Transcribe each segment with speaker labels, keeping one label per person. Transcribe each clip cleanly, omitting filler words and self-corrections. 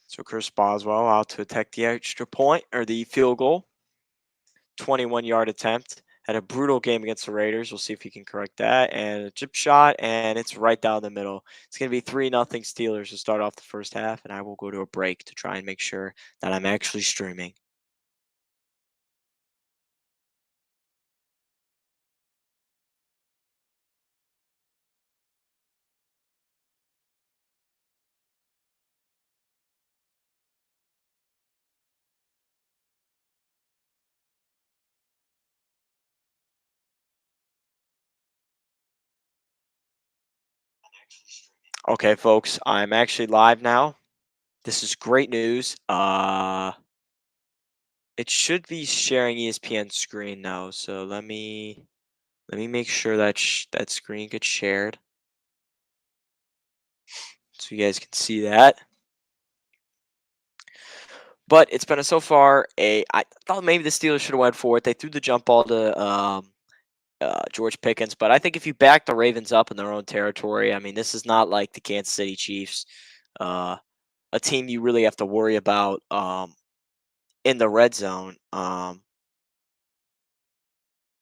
Speaker 1: So Chris Boswell out to attack the extra point or the field goal. 21-yard attempt. Had a brutal game against the Raiders. We'll see if he can correct that. And a chip shot, and it's right down the middle. It's going to be 3-0 Steelers to start off the first half, and I will go to a break to try and make sure that I'm actually streaming. Okay, folks, I'm actually live now. This is great news. It should be sharing ESPN screen now. So let me make sure that that screen gets shared so you guys can see that. But it's been a so far a. I thought maybe the Steelers should have went for it. They threw the jump ball to George Pickens, but I think if you back the Ravens up in their own territory, I mean, this is not like the Kansas City Chiefs, uh, a team you really have to worry about in the red zone. I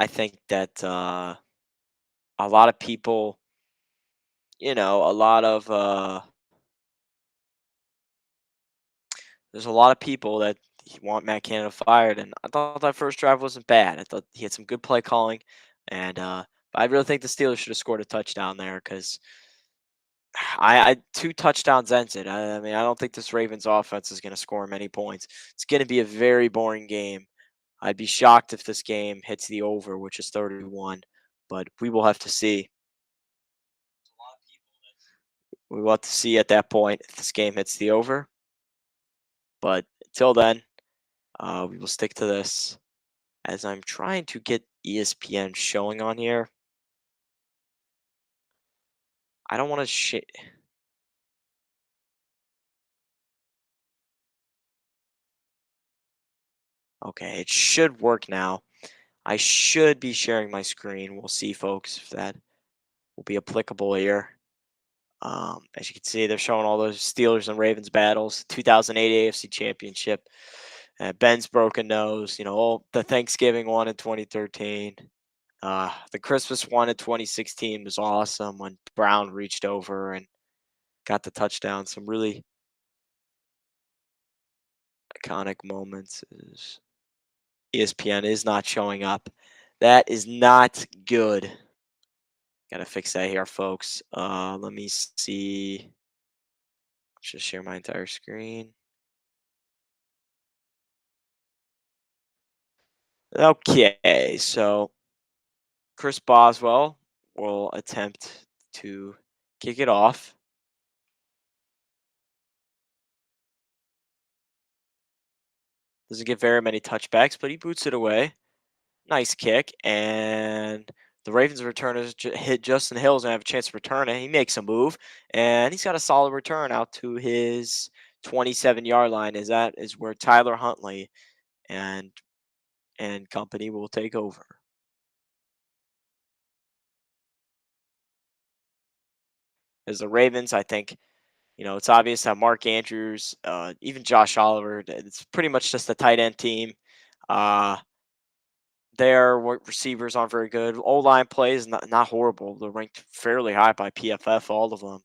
Speaker 1: think that a lot of people, a lot of there's a lot of people that want Matt Canada fired, and I thought that first drive wasn't bad. I thought he had some good play calling, and but I really think the Steelers should have scored a touchdown there because I 2 touchdowns ends it. I mean, I don't think this Ravens offense is going to score many points. It's going to be a very boring game. I'd be shocked if this game hits the over, which is 31, but we will have to see. We will have to see at that point if this game hits the over. But until then, we will stick to this as I'm trying to get ESPN showing on here. I don't want to Okay, it should work now. I should be sharing my screen. We'll see, folks, if that will be applicable here. As you can see, they're showing all those Steelers and Ravens battles, 2008 AFC Championship, Ben's broken nose, all the Thanksgiving one in 2013. The Christmas one in 2016 was awesome when Brown reached over and got the touchdown. Some really iconic moments. ESPN is not showing up. That is not good. Gotta fix that here, folks. Let me see. Just share my entire screen. Okay, so Chris Boswell will attempt to kick it off. Doesn't get very many touchbacks, but he boots it away. Nice kick, and the Ravens returners hit Justin Hills and have a chance to return it. He makes a move, and he's got a solid return out to his 27-yard line. Is that is where Tyler Huntley and company will take over. As the Ravens, I think it's obvious that Mark Andrews, even Josh Oliver, it's pretty much just a tight end team. Uh, their receivers aren't very good. O line plays not horrible. They're ranked fairly high by PFF, all of them.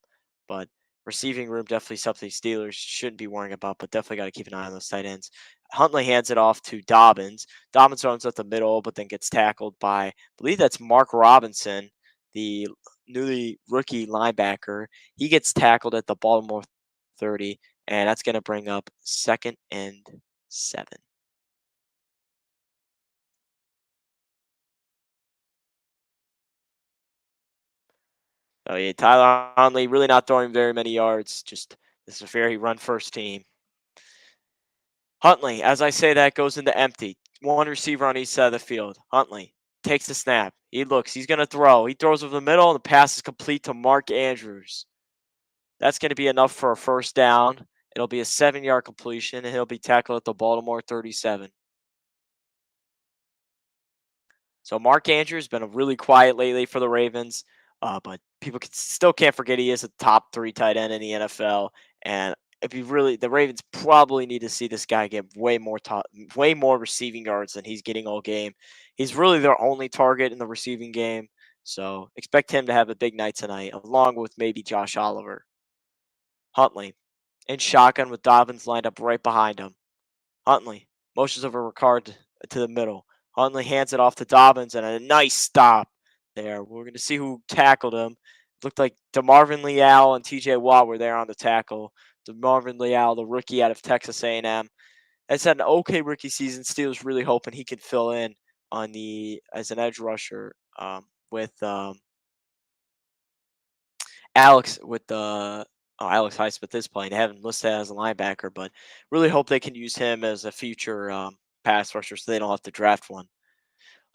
Speaker 1: But receiving room definitely something Steelers shouldn't be worrying about. But definitely got to keep an eye on those tight ends. Huntley hands it off to Dobbins. Dobbins runs up the middle, but then gets tackled by, I believe that's Mark Robinson, the newly rookie linebacker. He gets tackled at the Baltimore 30, and that's going to bring up 2nd and 7. Oh yeah, Tyler Huntley really not throwing very many yards. Just this is a very run first team. Huntley, as I say that, goes into empty. One receiver on each side of the field. Huntley takes the snap. He looks. He's going to throw. He throws over the middle, and the pass is complete to Mark Andrews. That's going to be enough for a first down. It'll be a 7-yard completion, and he'll be tackled at the Baltimore 37. So Mark Andrews has been really quiet lately for the Ravens, but people still can't forget he is a top 3 tight end in the NFL, and if you really, the Ravens probably need to see this guy get way more receiving yards than he's getting all game. He's really their only target in the receiving game, so expect him to have a big night tonight, along with maybe Josh Oliver. Huntley in shotgun with Dobbins lined up right behind him. Huntley motions over Ricard to the middle. Huntley hands it off to Dobbins and a nice stop there. We're going to see who tackled him. Looked like DeMarvin Leal and TJ Watt were there on the tackle. DeMarvin Leal, the rookie out of Texas A&M, has had an okay rookie season. Steelers really hoping he can fill in on the as an edge rusher with Alex with the Alex Highsmith is playing. They haven't listed as a linebacker, but really hope they can use him as a future pass rusher so they don't have to draft one.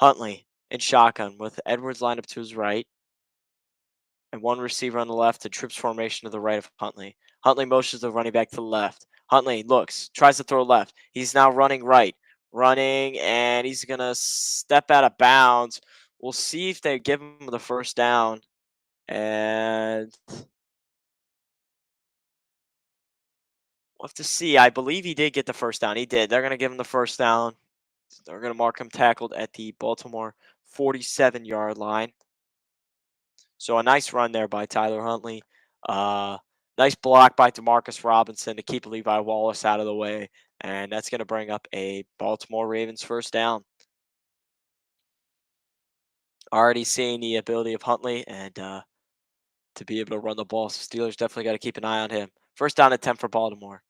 Speaker 1: Huntley in shotgun with Edwards lined up to his right and one receiver on the left and trips formation to the right of Huntley. Huntley motions the running back to the left. Huntley looks, tries to throw left. He's now running right, running, and he's going to step out of bounds. We'll see if they give him the first down. And we'll have to see. I believe he did get the first down. He did. They're going to give him the first down. They're going to mark him tackled at the Baltimore 47-yard line. So a nice run there by Tyler Huntley. Uh, nice block by Demarcus Robinson to keep Levi Wallace out of the way. And that's going to bring up a Baltimore Ravens first down. Already seeing the ability of Huntley and to be able to run the ball. So Steelers definitely got to keep an eye on him. First down attempt for Baltimore.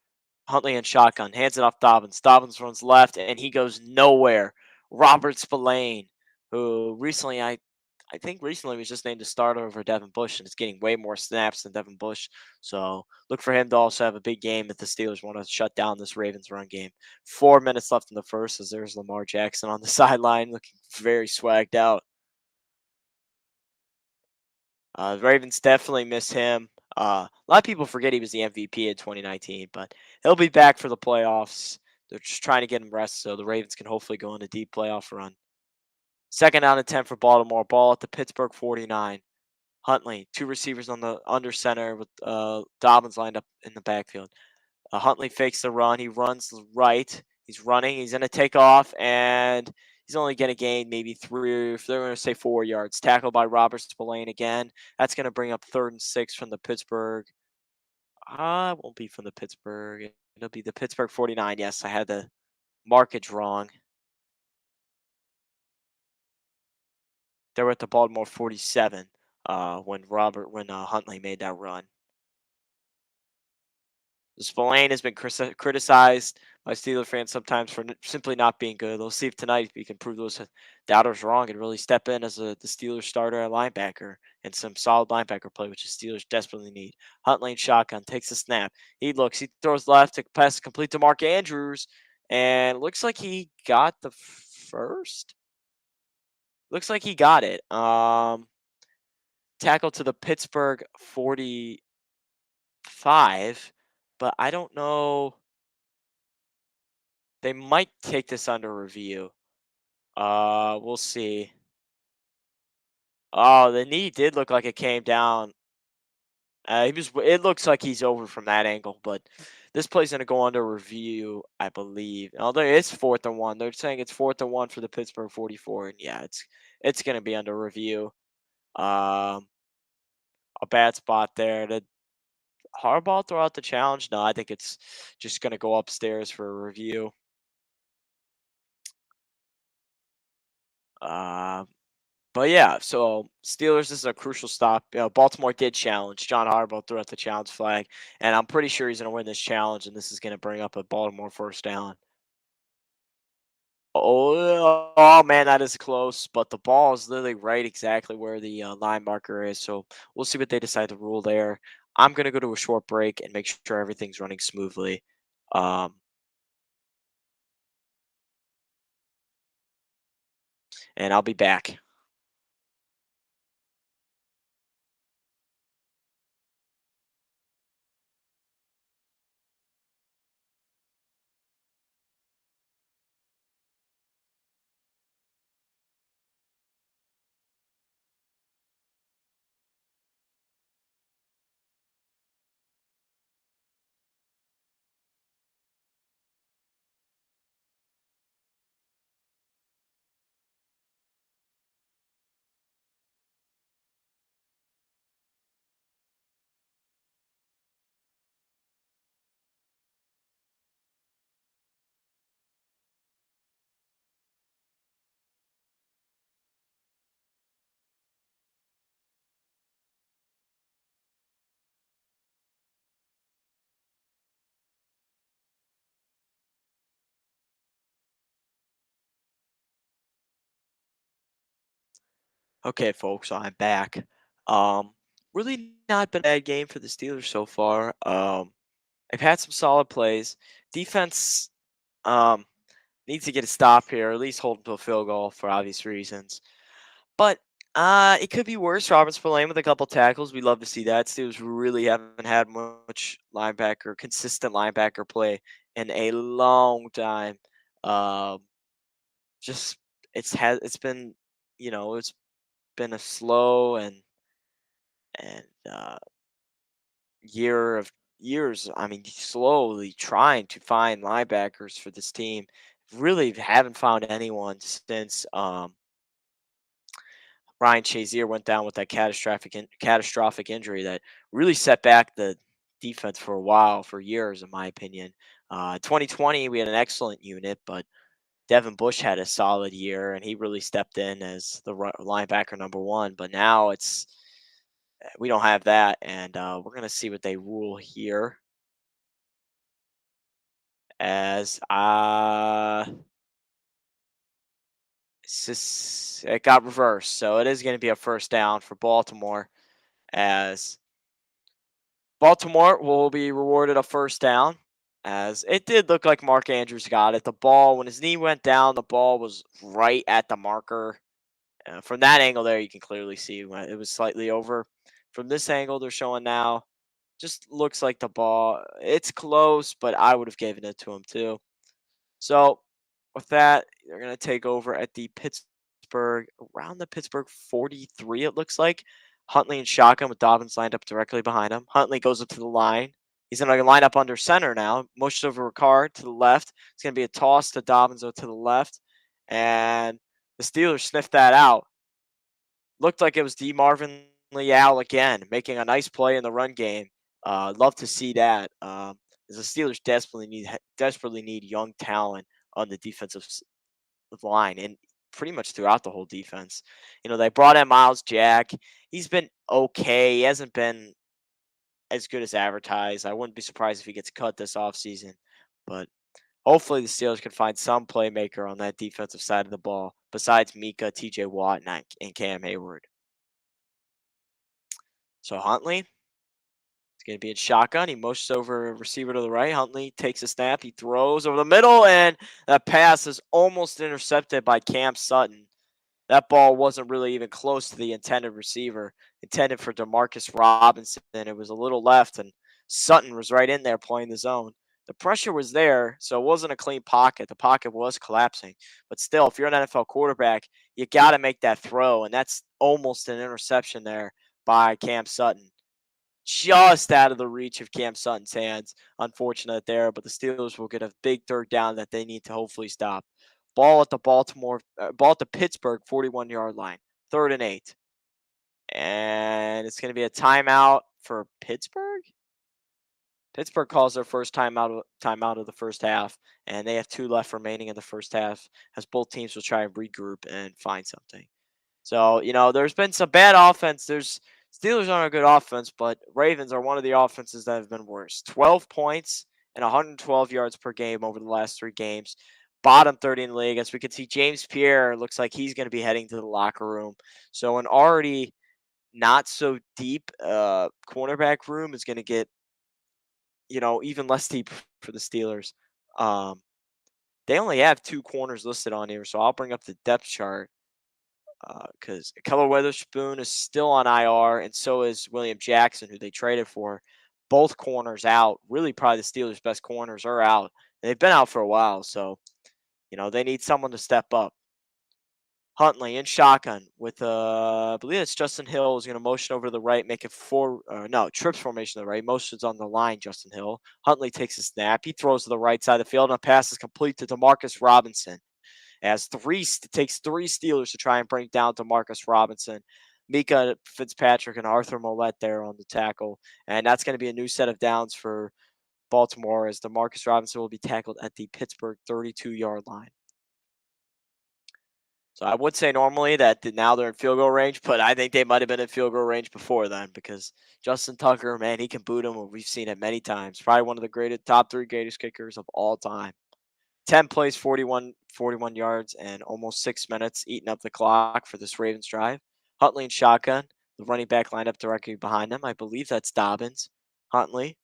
Speaker 1: Huntley in shotgun, hands it off Dobbins. Dobbins runs left, and he goes nowhere. Robert Spillane, who recently, I think recently was just named the starter over Devin Bush, and is getting way more snaps than Devin Bush. So look for him to also have a big game if the Steelers want to shut down this Ravens run game. 4 minutes left in the first as there's Lamar Jackson on the sideline looking very swagged out. The Ravens definitely miss him. A lot of people forget he was the MVP in 2019, but he'll be back for the playoffs. They're just trying to get him rest so the Ravens can hopefully go on a deep playoff run. Second down and 10 for Baltimore. Ball at the Pittsburgh 49. Huntley, two receivers on the under center with Dobbins lined up in the backfield. Huntley fakes the run. He runs right. He's running. He's going to take off, and he's only going to gain maybe 3, if they're going to say 4 yards. Tackled by Robert Spillane again. That's going to bring up 3rd and 6 from the Pittsburgh. It won't be from the Pittsburgh. It'll be the Pittsburgh 49. Yes, I had the markage wrong. They were at the Baltimore 47 when Huntley made that run. Spillane has been criticized by Steeler fans sometimes for simply not being good. We'll see if tonight he can prove those doubters wrong and really step in as the Steelers starter at linebacker and some solid linebacker play, which the Steelers desperately need. Huntley in shotgun takes a snap. He looks, he throws left to pass complete to Mark Andrews, and looks like he got the first. Looks like he got it. Tackle to the Pittsburgh 45, but I don't know. They might take this under review. We'll see. Oh, the knee did look like it came down. It looks like he's over from that angle, but this play's gonna go under review, I believe. Although it's 4th and 1. They're saying it's 4th and 1 for the Pittsburgh 44, and yeah, it's gonna be under review. Um, a bad spot there. Did Harbaugh throw out the challenge? No, I think it's just gonna go upstairs for a review. Um, But yeah, so Steelers, this is a crucial stop. Baltimore did challenge. John Harbaugh threw out the challenge flag, and I'm pretty sure he's going to win this challenge, and this is going to bring up a Baltimore first down. Oh man, that is close, but the ball is literally right exactly where the line marker is. So we'll see what they decide to rule there. I'm going to go to a short break and make sure everything's running smoothly. Um, and I'll be back. Okay, folks, so I'm back. Um, really not been a bad game for the Steelers so far. They've had some solid plays. Defense um needs to get a stop here, or at least hold them to a field goal for obvious reasons. But it could be worse. Robert Spillane with a couple tackles. We love to see that. Steelers really haven't had much consistent linebacker play in a long time. Um, just it's been it's been a slow and year of years. I mean, slowly trying to find linebackers for this team. Really haven't found anyone since Ryan Shazier went down with that catastrophic injury that really set back the defense for a while, for years, in my opinion. 2020, we had an excellent unit, but Devin Bush had a solid year, and he really stepped in as the linebacker number one. But now we don't have that, and we're gonna see what they rule here. As it got reversed, so it is going to be a first down for Baltimore. As Baltimore will be rewarded a first down, as it did look like Mark Andrews got it. The ball, when his knee went down, the ball was right at the marker. From that angle there, you can clearly see when it was slightly over. From this angle, they're showing now, just looks like the ball. It's close, but I would have given it to him too. So with that, they're going to take over at the Pittsburgh, around the Pittsburgh 43, it looks like. Huntley and shotgun with Dobbins lined up directly behind him. Huntley goes up to the line. He's going to line up under center now. Motions over Ricard to the left. It's going to be a toss to Dobbins to the left. And the Steelers sniffed that out. Looked like it was D. Marvin Leal again, making a nice play in the run game. Love to see that. As the Steelers desperately need young talent on the defensive line and pretty much throughout the whole defense. They brought in Miles Jack. He's been okay. He hasn't been as good as advertised. I wouldn't be surprised if he gets cut this offseason. But hopefully the Steelers can find some playmaker on that defensive side of the ball besides Mika, TJ Watt, and Cam Hayward. So Huntley, it's going to be in shotgun. He motions over a receiver to the right. Huntley takes a snap. He throws over the middle, and that pass is almost intercepted by Cam Sutton. That ball wasn't really even close to the intended receiver, intended for Demarcus Robinson. It was a little left, and Sutton was right in there playing the zone. The pressure was there, so it wasn't a clean pocket. The pocket was collapsing. But still, if you're an NFL quarterback, you got to make that throw, and that's almost an interception there by Cam Sutton. Just out of the reach of Cam Sutton's hands. Unfortunate there, but the Steelers will get a big third down that they need to hopefully stop. Ball at the Pittsburgh 41-yard line. 3rd and 8. And it's going to be a timeout for Pittsburgh. Pittsburgh calls their first timeout of the first half, and they have 2 left remaining in the first half as both teams will try and regroup and find something. So, there's been some bad offense. Steelers aren't a good offense, but Ravens are one of the offenses that have been worse. 12 points and 112 yards per game over the last 3 games. Bottom 30 in the league. As we can see, James Pierre looks like he's going to be heading to the locker room. So an already not so deep cornerback room is going to get, even less deep for the Steelers. Um, they only have 2 corners listed on here, so I'll bring up the depth chart because Keller Witherspoon is still on IR, and so is William Jackson, who they traded for. Both corners out. Really, probably the Steelers' best corners are out. They've been out for a while, so they need someone to step up. Huntley in shotgun with I believe it's Justin Hill is going to motion over to the right, make it trips formation to the right. Motions on the line, Justin Hill. Huntley takes a snap. He throws to the right side of the field, and a pass is complete to Demarcus Robinson. It takes 3 Steelers to try and bring down Demarcus Robinson. Mika Fitzpatrick and Arthur Mollett there on the tackle. And that's going to be a new set of downs for Baltimore as Demarcus Robinson will be tackled at the Pittsburgh 32-yard line. So I would say normally that now they're in field goal range, but I think they might have been in field goal range before then because Justin Tucker, man, he can boot him. We've seen it many times. Probably one of the top 3 greatest kickers of all time. 10 plays, 41 yards, and almost 6 minutes eating up the clock for this Ravens drive. Huntley and shotgun. The running back lined up directly behind him. I believe that's Dobbins. Huntley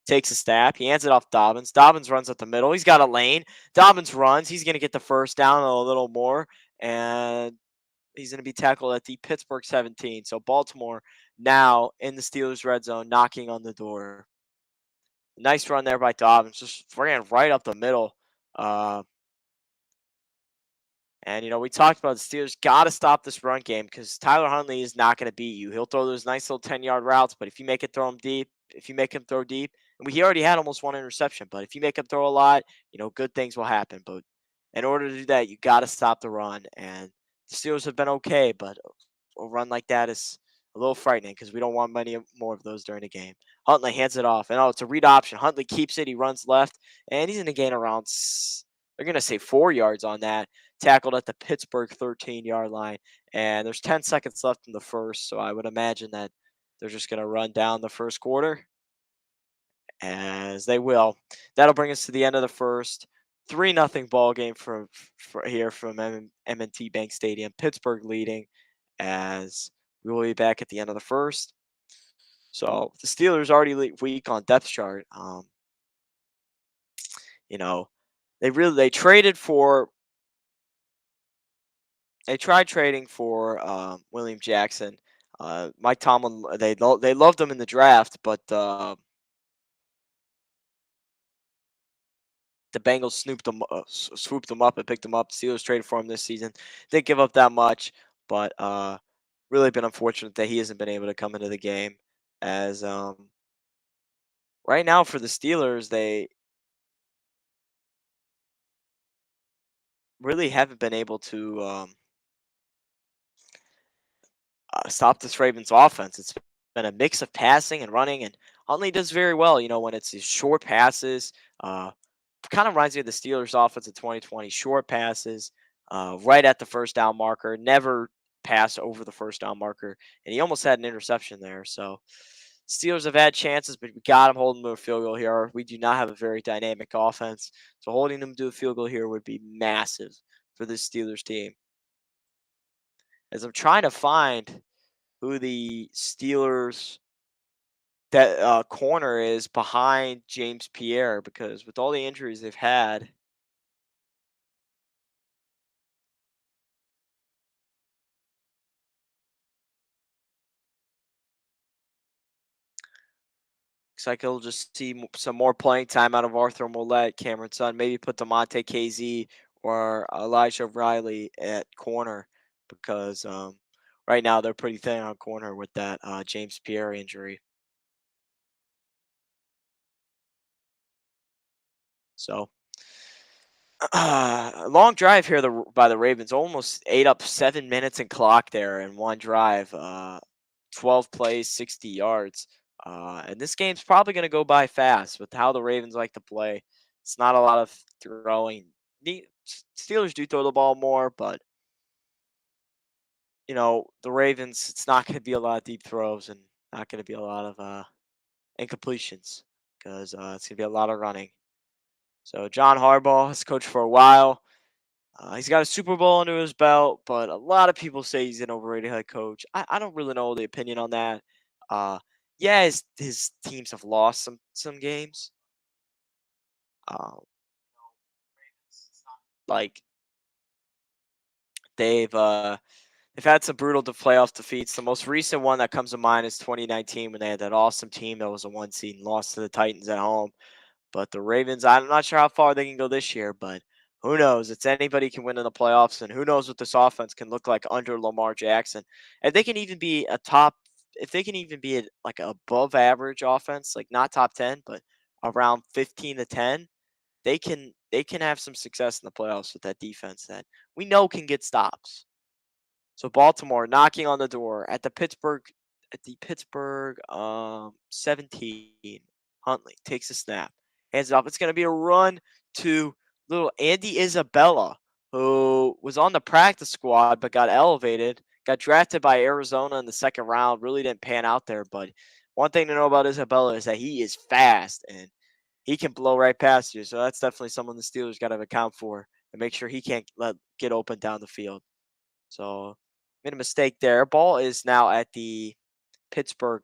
Speaker 1: takes a snap. He hands it off Dobbins. Dobbins runs up the middle. He's got a lane. Dobbins runs. He's going to get the first down a little more. And he's going to be tackled at the Pittsburgh 17. So Baltimore now in the Steelers red zone, knocking on the door. Nice run there by Dobbins. Just ran right up the middle. Uh, And, we talked about the Steelers got to stop this run game because Tyler Huntley is not going to beat you. He'll throw those nice little 10-yard routes, but if you make it throw him deep, if you make him throw deep, and he already had almost one interception, but if you make him throw a lot, good things will happen. But in order to do that, you got to stop the run. And the Steelers have been okay, but a run like that is a little frightening because we don't want many more of those during the game. Huntley hands it off, and it's a read option. Huntley keeps it. He runs left, and he's going to gain around, they're going to say 4 yards on that, tackled at the Pittsburgh 13-yard line. And there's 10 seconds left in the first, so I would imagine that they're just going to run down the first quarter, as they will. That'll bring us to the end of the first. 3-0 ball game for here from M&T Bank Stadium. Pittsburgh leading, as we will be back at the end of the first. So the Steelers already weak on depth chart. You know, they traded for they tried trading for William Jackson. Mike Tomlin, they loved him in the draft, but the Bengals swooped him up and picked him up. Steelers traded for him this season. Didn't give up that much, but really been unfortunate that he hasn't been able to come into the game. As right now for the Steelers, they really haven't been able to stop this Ravens offense. It's been a mix of passing and running, and Huntley does very well. When it's these short passes, kind of reminds me of the Steelers' offense in 2020. Short passes, right at the first down marker, never pass over the first down marker, and he almost had an interception there. So Steelers have had chances, but we got him holding to a field goal here. We do not have a very dynamic offense, so holding them to a field goal here would be massive for this Steelers team. As I'm trying to find who the Steelers that corner is behind James Pierre, because with all the injuries they've had, looks like he'll just see some more playing time out of Arthur Mollett, Cameron Sutton, maybe put Demonte KZ or Elijah Riley at corner, because right now they're pretty thin on corner with that James Pierre injury. So a long drive here by the Ravens, almost ate up 7 minutes in clock there in one drive. 12 plays, 60 yards. And this game's probably going to go by fast with how the Ravens like to play. It's not a lot of throwing. The Steelers do throw the ball more, but the Ravens, it's not going to be a lot of deep throws and not going to be a lot of incompletions, because it's going to be a lot of running. So John Harbaugh has coached for a while. He's got a Super Bowl under his belt, but a lot of people say he's an overrated head coach. I don't really know the opinion on that. Uh, yeah, his teams have lost some games. Um, like they've uh, they've had some brutal playoff defeats. The most recent one that comes to mind is 2019, when they had that awesome team that was a 1 seed and lost to the Titans at home. But the Ravens, I'm not sure how far they can go this year, but who knows? It's anybody can win in the playoffs, and who knows what this offense can look like under Lamar Jackson. If they can even be if they can even be like above average offense, like not top 10, but around 15 to 10, they can have some success in the playoffs with that defense that we know can get stops. So Baltimore knocking on the door at the Pittsburgh 17. Huntley takes a snap, hands it off. It's going to be a run to little Andy Isabella, who was on the practice squad but got elevated, got drafted by Arizona in the second round. Really didn't pan out there, but one thing to know about Isabella is that he is fast and he can blow right past you. So that's definitely someone the Steelers got to account for and make sure he can't get open down the field. So Made a mistake there. Ball is now at the Pittsburgh,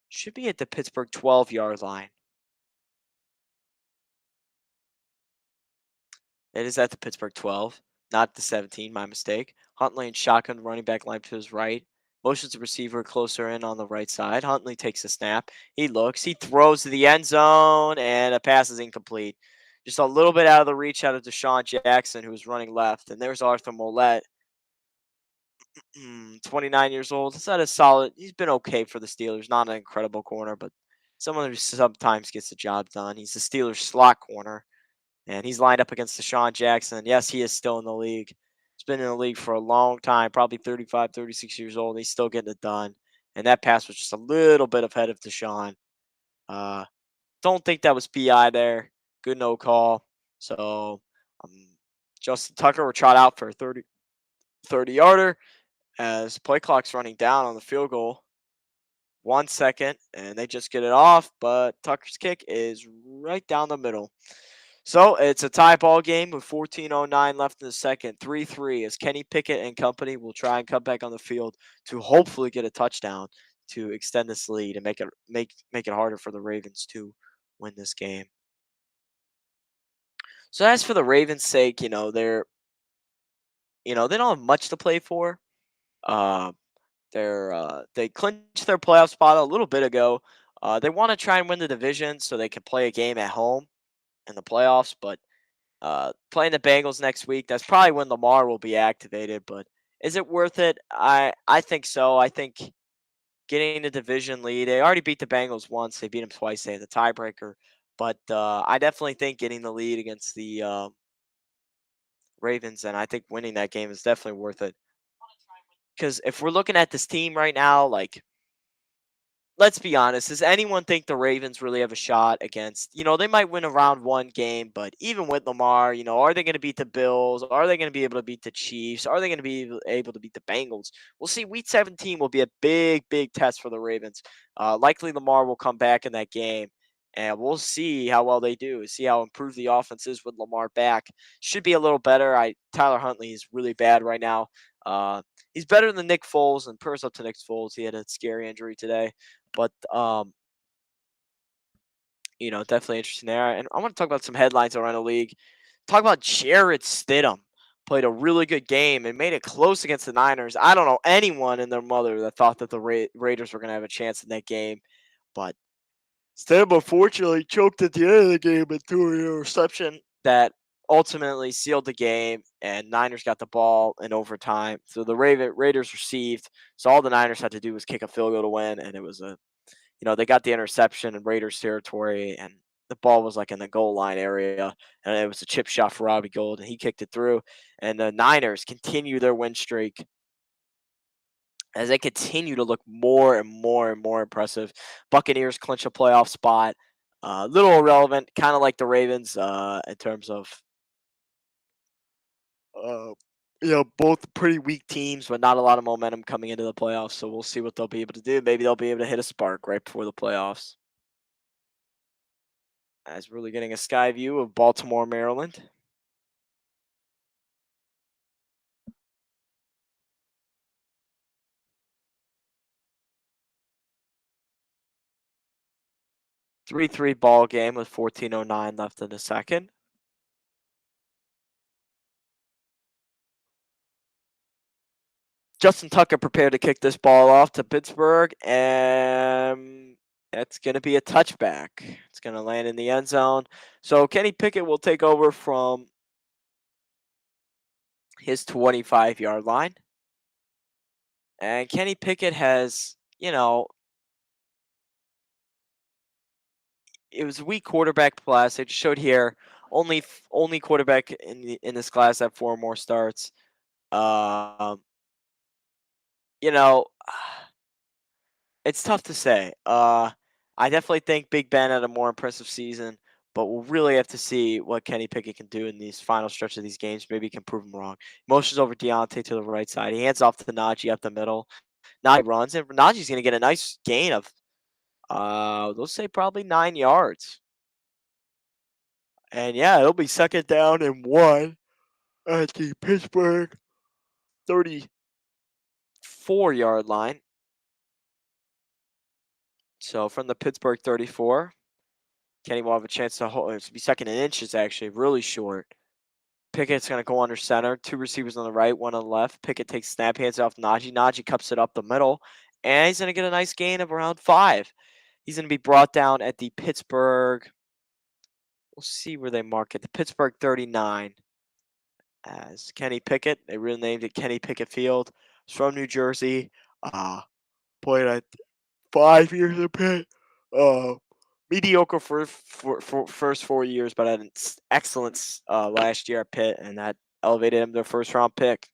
Speaker 1: should be at the Pittsburgh 12-yard line. It is at the Pittsburgh 12, not the 17. My mistake. Huntley and shotgun running back line to his right. Motions the receiver closer in on the right side. Huntley takes a snap. He looks. He throws to the end zone, and a pass is incomplete. Just a little bit out of the reach out of Deshaun Jackson, who was running left. And there's Arthur Mollett, 29 years old. He's not a solid. He's been okay for the Steelers. Not an incredible corner, but someone who sometimes gets the job done. He's the Steelers slot corner, and he's lined up against Deshaun Jackson. Yes, he is still in the league. He's been in the league for a long time, probably 35, 36 years old. He's still getting it done. And that pass was just a little bit ahead of Deshaun. Uh, don't think that was PI there. Good no call. So um, Justin Tucker will trot out for a 30 yarder as play clock's running down on the field goal. 1 second, and they just get it off, but Tucker's kick is right down the middle. So it's a tie ball game with 14:09 left in the second, 3-3 as Kenny Pickett and company will try and come back on the field to hopefully get a touchdown to extend this lead and make it harder for the Ravens to win this game. So as for the Ravens' sake, they don't have much to play for. Uh, they clinched their playoff spot a little bit ago. They want to try and win the division so they can play a game at home in the playoffs, but playing the Bengals next week, that's probably when Lamar will be activated. But is it worth it? I think so. I think getting the division lead. They already beat the Bengals once. They beat them twice. They had the tiebreaker. But I definitely think getting the lead against the Ravens, and I think winning that game is definitely worth it. Because if we're looking at this team right now, like, let's be honest. Does anyone think the Ravens really have a shot against, they might win a round one game, but even with Lamar, are they going to beat the Bills? Are they going to be able to beat the Chiefs? Are they going to be able to beat the Bengals? We'll see. Week 17 will be a big, big test for the Ravens. Likely Lamar will come back in that game, and we'll see how well they do. See how improved the offense is with Lamar back. Should be a little better. Tyler Huntley is really bad right now. He's better than Nick Foles, and purse up to Nick Foles. He had a scary injury today. But definitely interesting there. And I want to talk about some headlines around the league. Talk about Jared Stidham played a really good game and made it close against the Niners. I don't know anyone and their mother that thought that the Raiders were going to have a chance in that game, but Stidham unfortunately choked at the end of the game and threw an interception that ultimately sealed the game, and Niners got the ball in overtime. So the Raiders received. So all the Niners had to do was kick a field goal to win, and it was they got the interception in Raiders territory, and the ball was like in the goal line area, and it was a chip shot for Robbie Gould, and he kicked it through. And the Niners continue their win streak as they continue to look more and more and more impressive. Buccaneers clinch a playoff spot. Little irrelevant, kind of like the Ravens in terms of uh, both pretty weak teams, but not a lot of momentum coming into the playoffs. So we'll see what they'll be able to do. Maybe they'll be able to hit a spark right before the playoffs. As we're really getting a sky view of Baltimore, Maryland. 3-3 ball game with 14:09 left in the second. Justin Tucker prepared to kick this ball off to Pittsburgh, and it's going to be a touchback. It's going to land in the end zone. So Kenny Pickett will take over from his 25-yard line. And Kenny Pickett has, it was a weak quarterback class. It showed here only quarterback in this class have 4 more starts. Um, you know, it's tough to say. I definitely think Big Ben had a more impressive season, but we'll really have to see what Kenny Pickett can do in these final stretch of these games. Maybe he can prove him wrong. Motions over Deontay to the right side. He hands off to Najee up the middle. Najee runs, and Najee's going to get a nice gain of, let's say probably 9 yards. And yeah, it'll be second down and 1 at the Pittsburgh 34-yard line. So from the Pittsburgh 34, Kenny will have a chance to be second in inches, actually, really short. Pickett's going to go under center. Two receivers on the right, one on the left. Pickett takes snap, hands off Najee. Najee cups it up the middle, and he's going to get a nice gain of around 5. He's going to be brought down at the Pittsburgh. We'll see where they mark it. The Pittsburgh 39 as Kenny Pickett. They renamed it Kenny Pickett Field. He's from New Jersey. Played at 5 years in Pitt. Mediocre for first 4 years, but had an excellent last year at Pitt, and that elevated him to a first-round pick.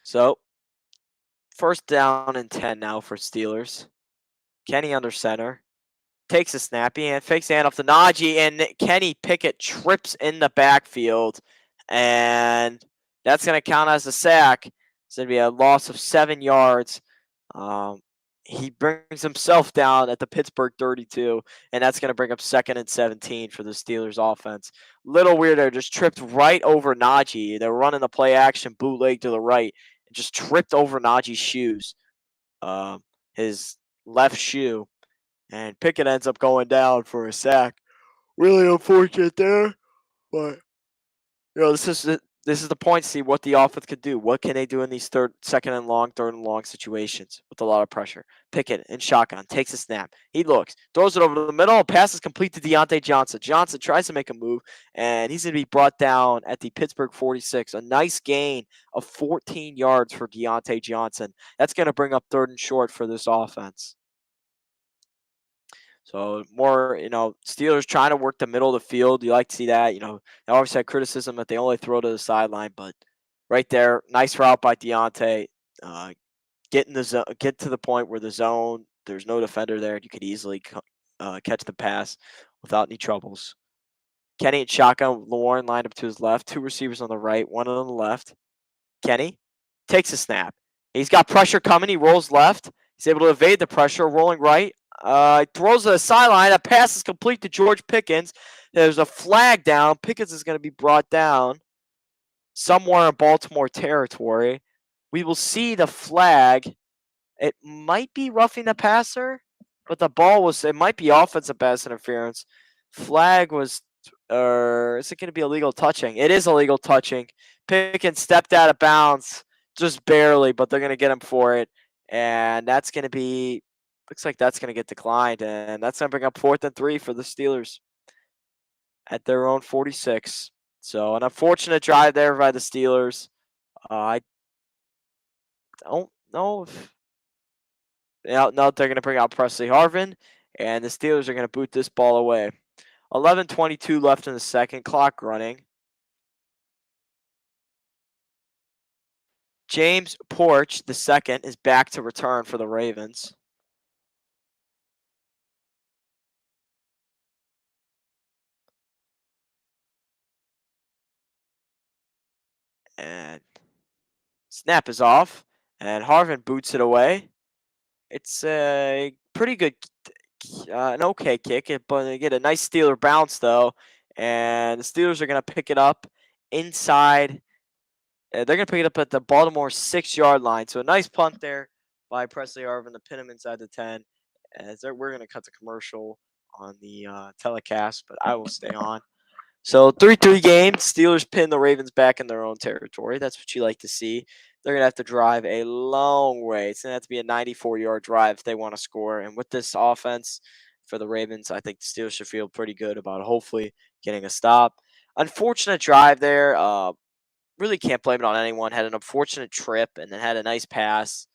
Speaker 1: So, first down and 10 now for Steelers. Kenny under center. Takes a snappy and fakes the handoff to Najee, and Kenny Pickett trips in the backfield, and that's going to count as a sack. It's going to be a loss of 7 yards. He brings himself down at the Pittsburgh 32, and that's going to bring up 2nd and 17 for the Steelers offense. Little weirder, just tripped right over Najee. They were running the play action bootleg to the right, and just tripped over Najee's shoes, his left shoe, and Pickett ends up going down for a sack. Really unfortunate there, but this is the point. See what the offense could do. What can they do in these second and long, third and long situations with a lot of pressure? Pickett in shotgun takes a snap. He looks, throws it over to the middle. Pass is complete to Diontae Johnson. Johnson tries to make a move, and he's going to be brought down at the Pittsburgh 46. A nice gain of 14 yards for Diontae Johnson. That's going to bring up 3rd and short for this offense. So more, Steelers trying to work the middle of the field. You like to see that. They always had criticism that they only throw to the sideline, but right there, nice route by Diontae. Get to the point where the zone, there's no defender there. You could easily catch the pass without any troubles. Kenny and shotgun. Lauren lined up to his left. 2 receivers on the right, 1 on the left. Kenny takes a snap. He's got pressure coming. He rolls left. He's able to evade the pressure, rolling right. Throws to the sideline. A pass is complete to George Pickens. There's a flag down. Pickens is going to be brought down somewhere in Baltimore territory. We will see the flag. It might be roughing the passer, but it might be offensive pass interference. Flag was, is it going to be illegal touching? It is illegal touching. Pickens stepped out of bounds just barely, but they're going to get him for it. And that's going to be, looks like that's going to get declined. And that's going to bring up 4th and 3 for the Steelers at their own 46. So an unfortunate drive there by the Steelers. I don't know if now they're going to bring out Presley Harvin, and the Steelers are going to boot this ball away. 11:22 left in the second, clock running. James Porch, the second, is back to return for the Ravens. And snap is off, and Harvin boots it away. It's a pretty good, an okay kick, but they get a nice Steeler bounce, though. And the Steelers are going to pick it up inside. They're going to pick it up at the Baltimore 6-yard line. So a nice punt there by Presley Harvin to pin him inside the 10. We're going to cut the commercial on the telecast, but I will stay on. So 3-3 game. Steelers pin the Ravens back in their own territory. That's what you like to see. They're going to have to drive a long way. It's going to have to be a 94-yard drive if they want to score. And with this offense for the Ravens, I think the Steelers should feel pretty good about hopefully getting a stop. Unfortunate drive there. Really can't blame it on anyone. Had an unfortunate trip and then had a nice pass.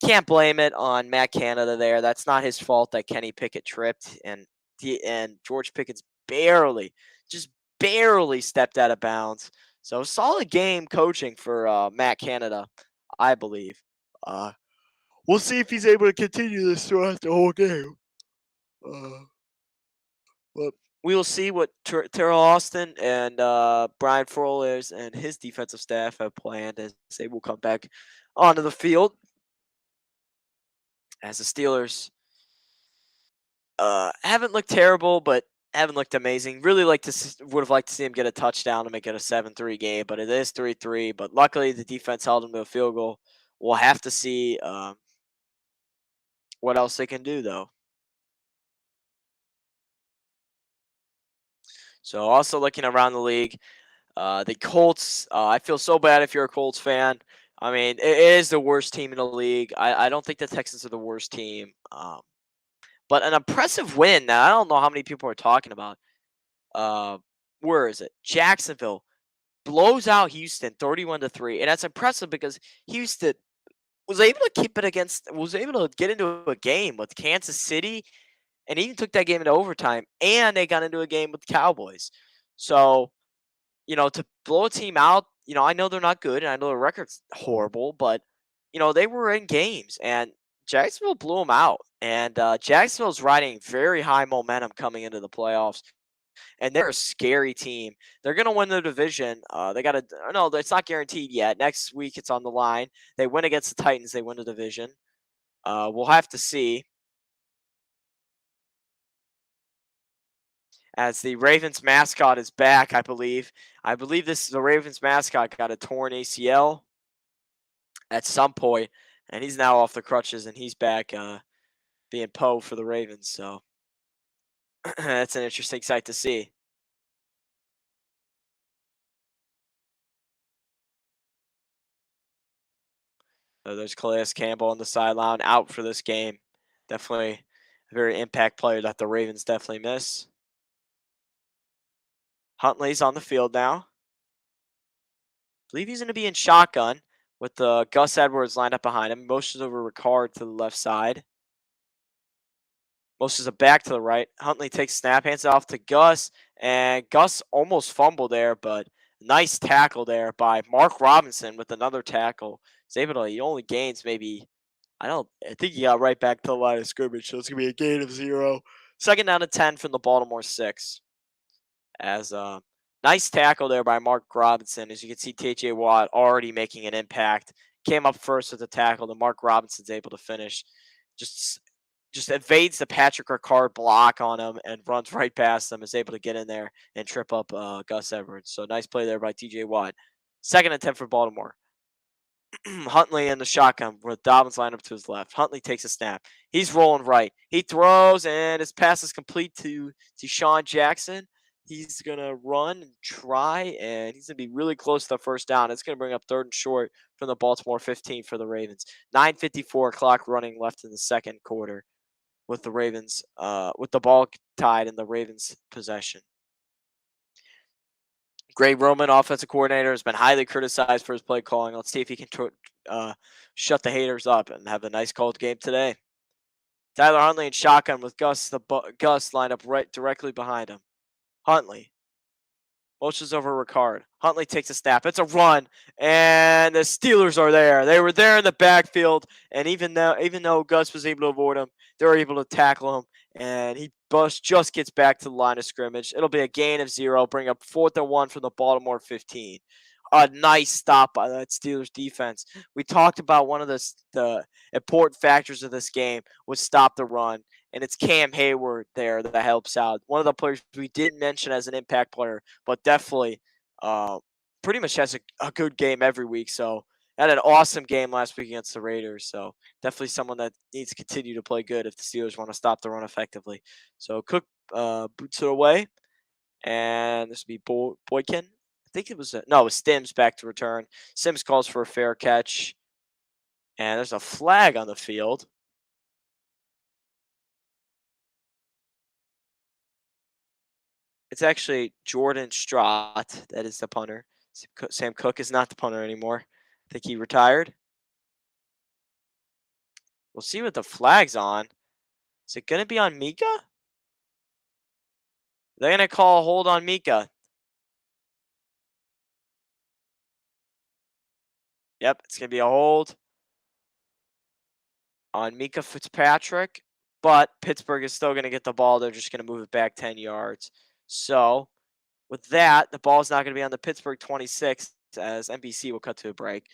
Speaker 1: Can't blame it on Matt Canada there. That's not his fault that Kenny Pickett tripped and George Pickens just barely stepped out of bounds. So solid game coaching for Matt Canada, I believe. We'll see if he's able to continue this throughout the whole game. But we will see what Terrell Austin and Brian Flores and his defensive staff have planned as they will come back onto the field. As the Steelers haven't looked terrible, but Haven't looked amazing. Really like to would have liked to see him get a touchdown to make it a 7-3 game, but it is 3-3. But luckily, the defense held him to a field goal. We'll have to see what else they can do, though. So, also looking around the league, the Colts. I feel so bad if you're a Colts fan. I mean, it is the worst team in the league. I don't think the Texans are the worst team. But an impressive win. Now, I don't know how many people are talking about. Uh, where is it? Jacksonville blows out Houston 31-3, and that's impressive because Houston was able to get into a game with Kansas City, and even took that game into overtime, and they got into a game with the Cowboys. So, to blow a team out, I know they're not good, and I know their record's horrible, but they were in games, and Jacksonville blew them out. And Jacksonville's riding very high momentum coming into the playoffs, and they're a scary team. They're gonna win the division. They got to no, it's not guaranteed yet. Next week, it's on the line. They win against the Titans, they win the division. We'll have to see. As the Ravens mascot is back, I believe. I believe this is the Ravens mascot got a torn ACL at some point, and he's now off the crutches, and he's back being Poe for the Ravens. So that's an interesting sight to see. So there's Calais Campbell on the sideline, out for this game. Definitely a very impact player that the Ravens definitely miss. Huntley's on the field now. I believe he's going to be in shotgun with Gus Edwards lined up behind him. Motions over Ricard to the left side. Motions it back to the right. Huntley takes snap, hands it off to Gus, and Gus almost fumbled there, but nice tackle there by Mark Robinson with another tackle. He only gains maybe, I think he got right back to the line of scrimmage, so it's going to be a gain of 0. Second down to 10 from the Baltimore 6. As nice tackle there by Mark Robinson. As you can see, TJ Watt already making an impact. Came up first with the tackle. Then Mark Robinson's able to finish. Just just evades the Patrick Ricard block on him and runs right past him. Is able to get in there and trip up Gus Edwards. So nice play there by TJ Watt. Second and 10 for Baltimore. Huntley in the shotgun with Dobbins lined up to his left. Huntley takes a snap. He's rolling right. He throws, and his pass is complete to Sean Jackson. He's going to run and try, and he's going to be really close to the first down. It's going to bring up third and short from the Baltimore 15 for the Ravens. 9:54 clock running left in the second quarter with the Ravens, with the ball tied in the Ravens' possession. Greg Roman, offensive coordinator, has been highly criticized for his play calling. Let's see if he can shut the haters up and have a nice called game today. Tyler Huntley in shotgun with Gus lined up right directly behind him. Huntley motions over Ricard. Huntley takes a snap. It's a run, and the Steelers are there. They were there in the backfield, and even though Gus was able to avoid him, they were able to tackle him, and he just gets back to the line of scrimmage. It'll be a gain of 0, bring up 4th and 1 from the Baltimore 15. A nice stop by that Steelers defense. We talked about one of the important factors of this game was stop the run, and it's Cam Hayward there that helps out. One of the players we didn't mention as an impact player, but definitely pretty much has a good game every week. So had an awesome game last week against the Raiders. So definitely someone that needs to continue to play good if the Steelers want to stop the run effectively. So Cook boots it away, and this will be Boykin. I think it was no, it was Stims back to return. Sims calls for a fair catch, and there's a flag on the field. It's actually Jordan Strott that is the punter. Sam Cook is not the punter anymore. I think he retired. We'll see what the flag's on. Is it going to be on Mika? They're going to call a hold on Mika. Yep, it's going to be a hold on Mika Fitzpatrick. But Pittsburgh is still going to get the ball. They're just going to move it back 10 yards. So with that, the ball is not going to be on the Pittsburgh 26 as NBC will cut to a break.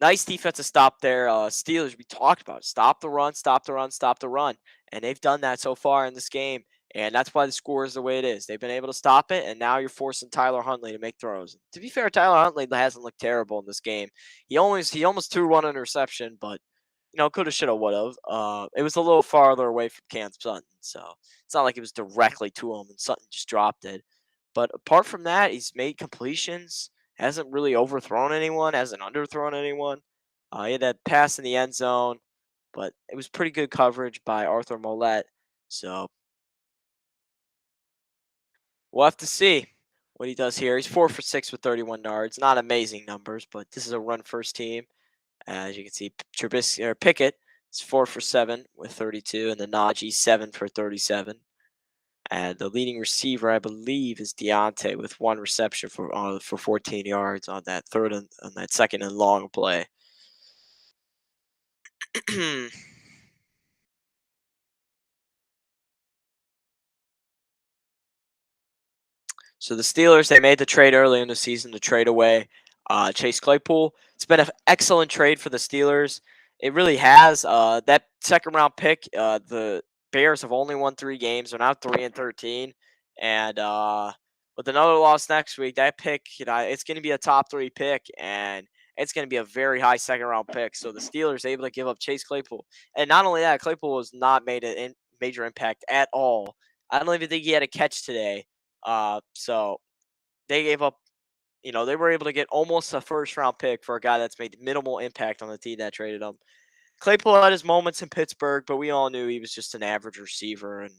Speaker 1: Nice defensive stop there. Steelers, we talked about it. Stop the run, stop the run, stop the run. And they've done that so far in this game. And that's why the score is the way it is. They've been able to stop it, and now you're forcing Tyler Huntley to make throws. To be fair, Tyler Huntley hasn't looked terrible in this game. He almost threw one interception, but coulda, shoulda, woulda. It was a little farther away from Cam Sutton, so it's not like it was directly to him and Sutton just dropped it. But apart from that, he's made completions, hasn't really overthrown anyone, hasn't underthrown anyone. He had that pass in the end zone, but it was pretty good coverage by Arthur Mollett. So we'll have to see what he does here. He's 4 for 6 with 31 yards. Not amazing numbers, but this is a run first team. As you can see, Trubisky or Pickett is 4 for 7 with 32, and the Najee 7 for 37. And the leading receiver, I believe, is Deontay with one reception for 14 yards on that on that second and long play. So the Steelers, they made the trade early in the season to trade away Chase Claypool. It's been an excellent trade for the Steelers. It really has. That second round pick, the Bears have only won 3 games. They're now 3-13, and with another loss next week, that pick, it's going to be a top 3 pick, and it's going to be a very high second round pick. So the Steelers able to give up Chase Claypool, and not only that, Claypool has not made a major impact at all. I don't even think he had a catch today. So they gave up, they were able to get almost a first round pick for a guy that's made minimal impact on the team that traded him. Claypool had his moments in Pittsburgh, but we all knew he was just an average receiver and,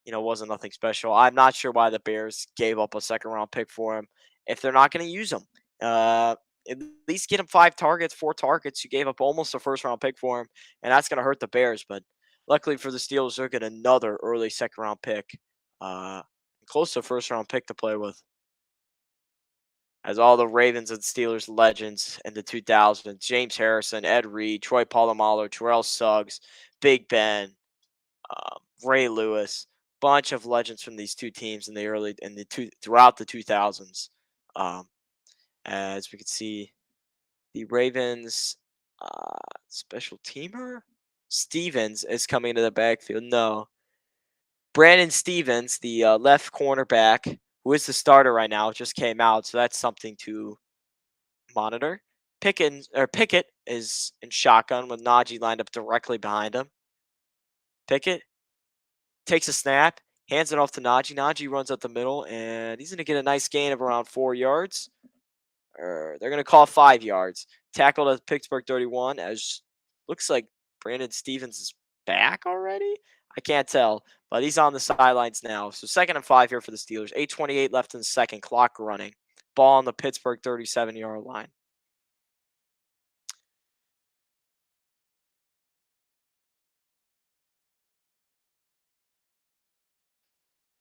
Speaker 1: wasn't nothing special. I'm not sure why the Bears gave up a second round pick for him if they're not going to use him. At least get him 5 targets, 4 targets. You gave up almost a first round pick for him, and that's going to hurt the Bears. But luckily for the Steelers, they'll get another early second round pick. Close to first round pick to play with. As all the Ravens and Steelers legends in the 2000s, James Harrison, Ed Reed, Troy Polamalu, Terrell Suggs, Big Ben, Ray Lewis, bunch of legends from these two teams in the throughout the 2000s. As we can see, the Ravens special teamer Stevens is coming into the backfield. No, Brandon Stevens, the left cornerback, who is the starter right now, just came out, so that's something to monitor. Pickett is in shotgun with Najee lined up directly behind him. Pickett takes a snap, hands it off to Najee. Najee runs up the middle, and he's going to get a nice gain of around 4 yards. They're going to call 5 yards. Tackled at Pittsburgh 31, as looks like Brandon Stevens is back already. I can't tell, but he's on the sidelines now. So 2nd and 5 here for the Steelers. 8:28 left in the second. Clock running. Ball on the Pittsburgh 37-yard line.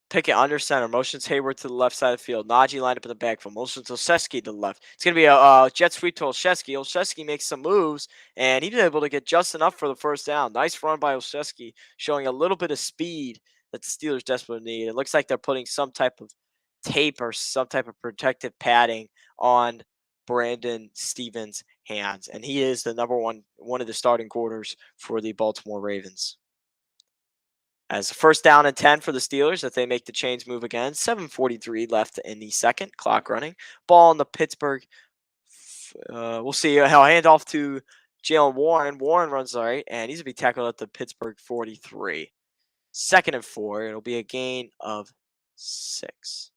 Speaker 1: Pickett under center. Motions Hayward to the left side of the field. Najee lined up in the backfield. Motions Olszewski to the left. It's going to be a jet sweep to Olszewski. Olszewski makes some moves, and he's able to get just enough for the first down. Nice run by Olszewski, showing a little bit of speed that the Steelers desperately need. It looks like they're putting some type of tape or some type of protective padding on Brandon Stevens' hands, and he is the one of the starting quarters for the Baltimore Ravens. As a first down and 10 for the Steelers, if they make the chains move again. 7:43 left in the second. Clock running. Ball on the Pittsburgh. We'll see. He'll hand off to Jaylen Warren. Warren runs all right, and he's going to be tackled at the Pittsburgh 43. 2nd and 4. It'll be a gain of 6.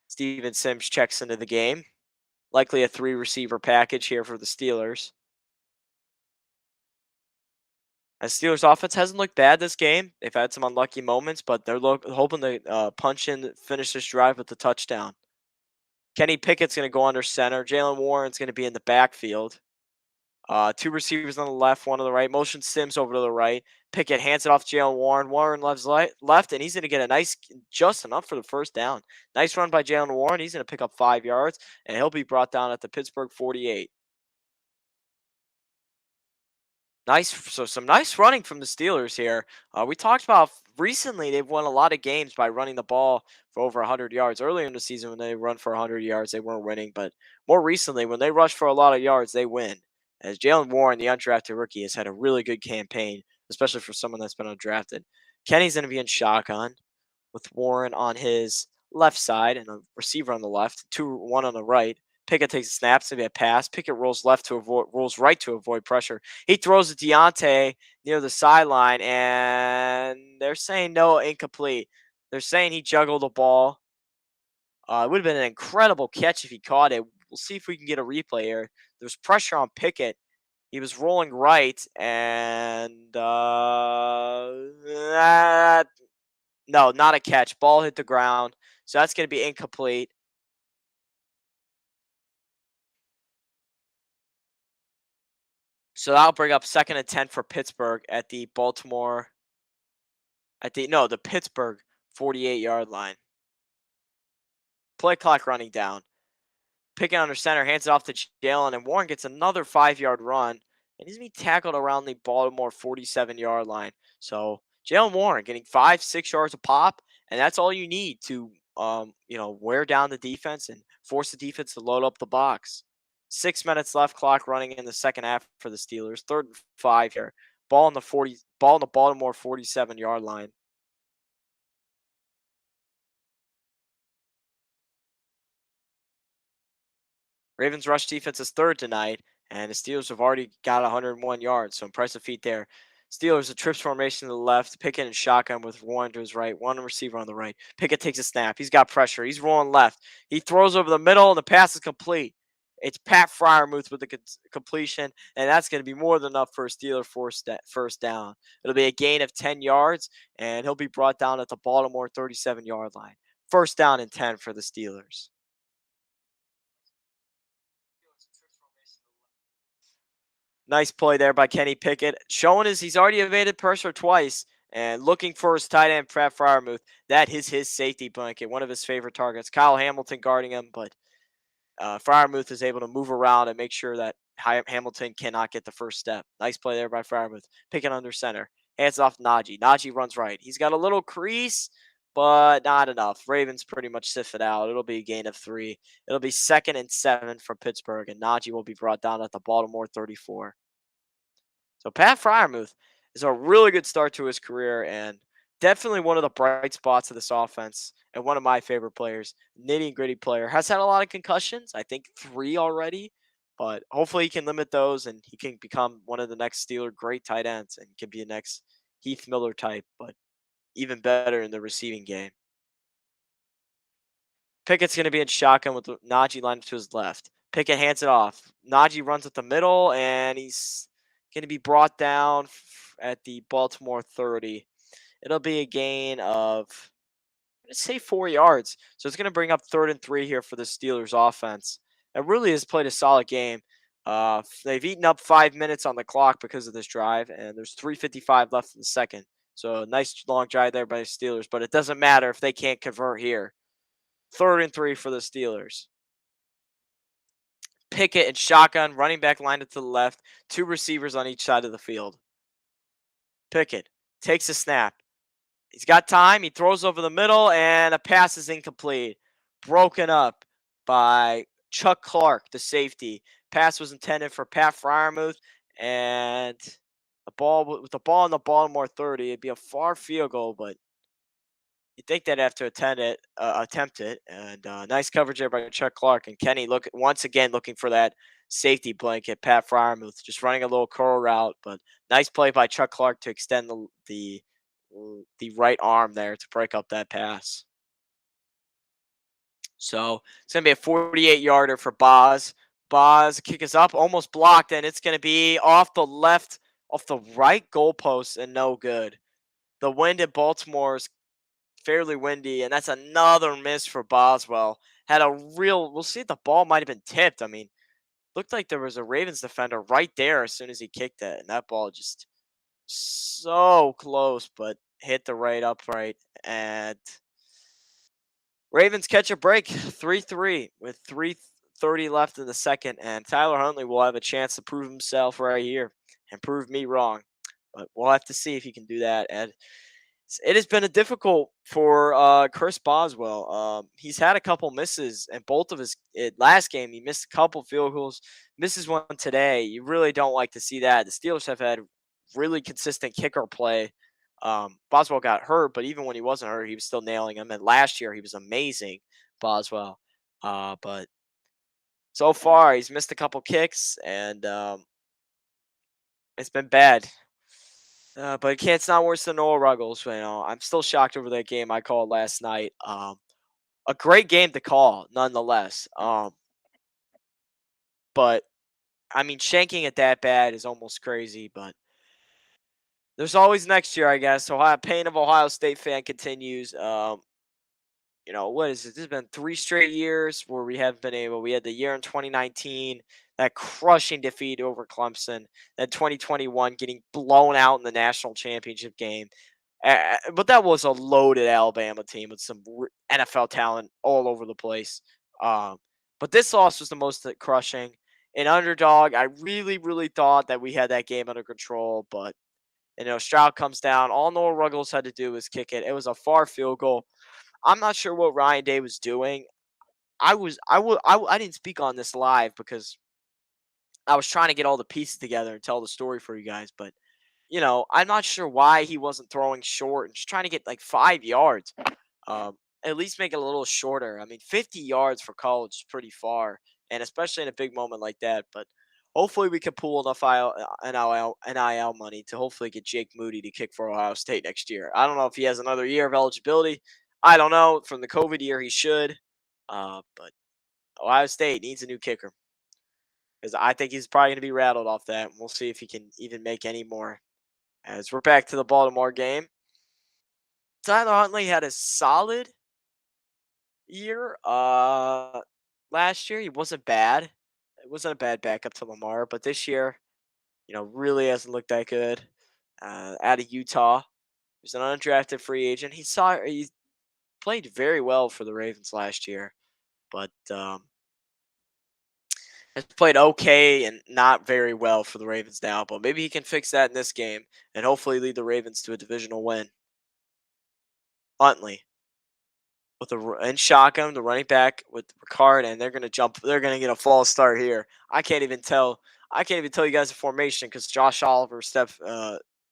Speaker 1: Steven Sims checks into the game. Likely a 3-receiver package here for the Steelers. As Steelers offense hasn't looked bad this game. They've had some unlucky moments, but they're hoping to punch in, finish this drive with the touchdown. Kenny Pickett's going to go under center. Jaylen Warren's going to be in the backfield. 2 receivers on the left, 1 on the right. Motion Sims over to the right. Pickett hands it off to Jaylen Warren. Warren left, and he's going to get a nice, just enough for the first down. Nice run by Jaylen Warren. He's going to pick up 5 yards, and he'll be brought down at the Pittsburgh 48. Nice. So some nice running from the Steelers here. We talked about recently they've won a lot of games by running the ball for over 100 yards. Earlier in the season, when they run for 100 yards, they weren't winning. But more recently, when they rush for a lot of yards, they win. As Jalen Warren, the undrafted rookie, has had a really good campaign, especially for someone that's been undrafted. Kenny's going to be in shotgun with Warren on his left side and a receiver on the left, one on the right. Pickett takes a snap, it's gonna be a pass. Pickett rolls right to avoid pressure. He throws to Deontay near the sideline, and they're saying no, incomplete. They're saying he juggled the ball. It would have been an incredible catch if he caught it. We'll see if we can get a replay here. There's pressure on Pickett. He was rolling right, and no, not a catch. Ball hit the ground, so that's going to be incomplete. So that'll bring up 2nd and 10 for Pittsburgh at the Baltimore at the no, the Pittsburgh 48-yard line. Play clock running down. Pickett under center, hands it off to Jalen, and Warren gets another 5-yard run, and he's going to be tackled around the Baltimore 47-yard line. So Jalen Warren getting 5-6 yards a pop, and that's all you need to wear down the defense and force the defense to load up the box. 6 minutes left, clock running in the second half for the Steelers. 3rd and 5 here. Ball in the Baltimore 47-yard line. Ravens rush defense is third tonight, and the Steelers have already got 101 yards, so impressive feat there. Steelers, a trips formation to the left, Pickett and shotgun with Warren to his right, one receiver on the right. Pickett takes a snap. He's got pressure. He's rolling left. He throws over the middle, and the pass is complete. It's Pat Fryermuth with the completion, and that's going to be more than enough for a Steeler first down. It'll be a gain of 10 yards, and he'll be brought down at the Baltimore 37-yard line. First down and 10 for the Steelers. Nice play there by Kenny Pickett. Showing he's already evaded pressure twice and looking for his tight end, Pat Fryermuth. That is his safety blanket, one of his favorite targets. Kyle Hamilton guarding him, but Fryermuth is able to move around and make sure that Hamilton cannot get the first step. Nice play there by Fryermuth. Pickett under center. Hands off Najee. Najee runs right. He's got a little crease, but not enough. Ravens pretty much sift it out. It'll be a gain of 3. It'll be 2nd and 7 for Pittsburgh, and Najee will be brought down at the Baltimore 34. So Pat Fryermuth is a really good start to his career and definitely one of the bright spots of this offense and one of my favorite players. Nitty gritty player. Has had a lot of concussions. I think 3 already. But hopefully he can limit those and he can become one of the next Steeler great tight ends and can be a next Heath Miller type, but even better in the receiving game. Pickett's going to be in shotgun with Najee lined up to his left. Pickett hands it off. Najee runs at the middle, and he's going to be brought down at the Baltimore 30. It'll be a gain of, let's say, 4 yards. So it's going to bring up 3rd and 3 here for the Steelers offense. It really has played a solid game. They've eaten up 5 minutes on the clock because of this drive, and there's 3:55 left in the second. So a nice long drive there by the Steelers, but it doesn't matter if they can't convert here. 3rd and 3 for the Steelers. Pickett and shotgun, running back lined up to the left, 2 receivers on each side of the field. Pickett takes a snap. He's got time. He throws over the middle, and a pass is incomplete. Broken up by Chuck Clark, the safety. Pass was intended for Pat Fryermuth, and with the ball in the Baltimore 30, it'd be a far field goal, but you think they'd have to attempt it, and nice coverage there by Chuck Clark and Kenny. Once again looking for that safety blanket. Pat Fryermuth just running a little curl route, but nice play by Chuck Clark to extend the right arm there to break up that pass. So it's gonna be a 48-yarder for Boz. Boz kick is up, almost blocked, and it's gonna be off the right goalpost, and no good. The wind in Baltimore is fairly windy, and that's another miss for Boswell. We'll see if the ball might have been tipped. I mean, looked like there was a Ravens defender right there as soon as he kicked it, and that ball just so close, but hit the right upright. And Ravens catch a break, 3-3 with 3:30 left in the second, and Tyler Huntley will have a chance to prove himself right here and prove me wrong. But we'll have to see if he can do that, Ed. It has been a difficult for Chris Boswell. He's had a couple misses, and both of his last game he missed a couple field goals. Misses one today. You really don't like to see that. The Steelers have had really consistent kicker play. Boswell got hurt, but even when he wasn't hurt, he was still nailing them. And last year he was amazing, Boswell. But so far he's missed a couple kicks, and it's been bad. But it's not worse than Noah Ruggles. I'm still shocked over that game I called last night. A great game to call, nonetheless. But I mean, shanking it that bad is almost crazy. But there's always next year, I guess. Ohio pain of Ohio State fan continues. What is it? This has been 3 straight years where we haven't been able. We had the year in 2019, that crushing defeat over Clemson. Then 2021 getting blown out in the national championship game. But that was a loaded Alabama team with some NFL talent all over the place. Um, but this loss was the most crushing. An underdog, I really, really thought that we had that game under control, but Stroud comes down. All Noah Ruggles had to do was kick it. It was a far field goal. I'm not sure what Ryan Day was doing. I didn't speak on this live because I was trying to get all the pieces together and tell the story for you guys. But I'm not sure why he wasn't throwing short and just trying to get like 5 yards. At least make it a little shorter. I mean, 50 yards for college is pretty far, and especially in a big moment like that. But hopefully, we can pull enough NIL money to hopefully get Jake Moody to kick for Ohio State next year. I don't know if he has another year of eligibility. I don't know. From the COVID year, he should. But Ohio State needs a new kicker because I think he's probably going to be rattled off that. We'll see if he can even make any more. As we're back to the Baltimore game, Tyler Huntley had a solid year. Last year he wasn't bad. It wasn't a bad backup to Lamar, but this year, really hasn't looked that good. Out of Utah, he's an undrafted free agent. He played very well for the Ravens last year, but has played okay and not very well for the Ravens now. But maybe he can fix that in this game and hopefully lead the Ravens to a divisional win. Huntley with in shotgun, the running back with Ricard, and they're gonna jump. They're gonna get a false start here. I can't even tell. I can't even tell you guys the formation because Josh Oliver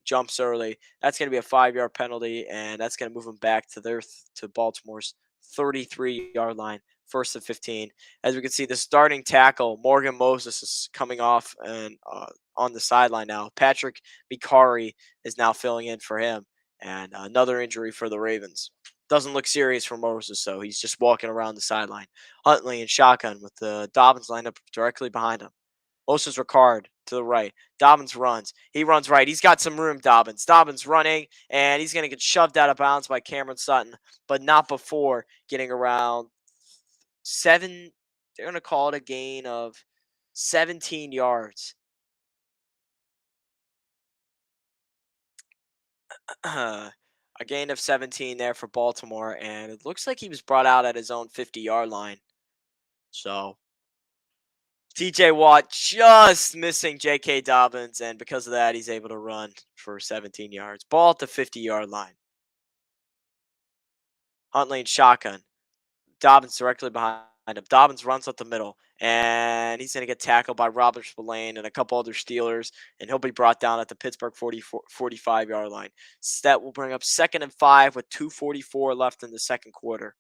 Speaker 1: jumps early. That's gonna be a 5 yard penalty, and that's gonna move them back to to Baltimore's 33 yard line. First and 15. As we can see, the starting tackle Morgan Moses is coming off and on the sideline now. Patrick Mikari is now filling in for him, and another injury for the Ravens. Doesn't look serious for Moses, so he's just walking around the sideline. Huntley and shotgun with the Dobbins lined up directly behind him. Moses Ricard to the right. Dobbins runs. He runs right. He's got some room, Dobbins. Dobbins running, and he's going to get shoved out of bounds by Cameron Sutton, but not before getting around 7. They're going to call it a gain of 17 yards. A gain of 17 there for Baltimore, and it looks like he was brought out at his own 50-yard line. So TJ Watt just missing J.K. Dobbins, and because of that, he's able to run for 17 yards. Ball at the 50-yard line. Huntley and shotgun. Dobbins directly behind him. Dobbins runs up the middle, and he's going to get tackled by Robert Spillane and a couple other Steelers, and he'll be brought down at the Pittsburgh 45-yard line. So that will bring up 2nd and 5 with 2:44 left in the second quarter.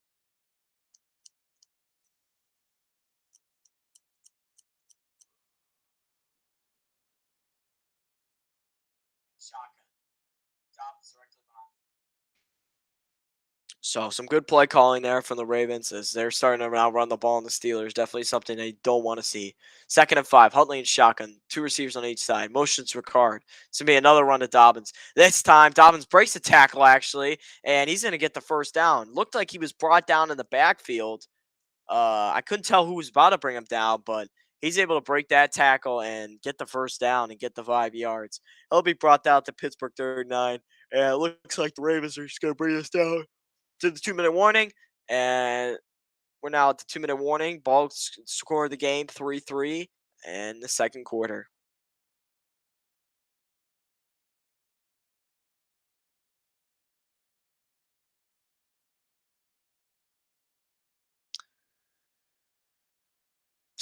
Speaker 1: Shotgun. Dobbins directly behind. So some good play calling there from the Ravens as they're starting to now run the ball on the Steelers. Definitely something they don't want to see. 2nd and 5. Huntley and shotgun. 2 receivers on each side. Motions Ricard. It's going to be another run to Dobbins. This time, Dobbins breaks the tackle, actually, and he's going to get the first down. Looked like he was brought down in the backfield. I couldn't tell who was about to bring him down, but he's able to break that tackle and get the first down and get the 5 yards. He'll be brought down to Pittsburgh 39. And it looks like the Ravens are just going to bring us down to the 2-minute warning, and we're now at the 2-minute warning. Ball score the game 3-3 in the second quarter.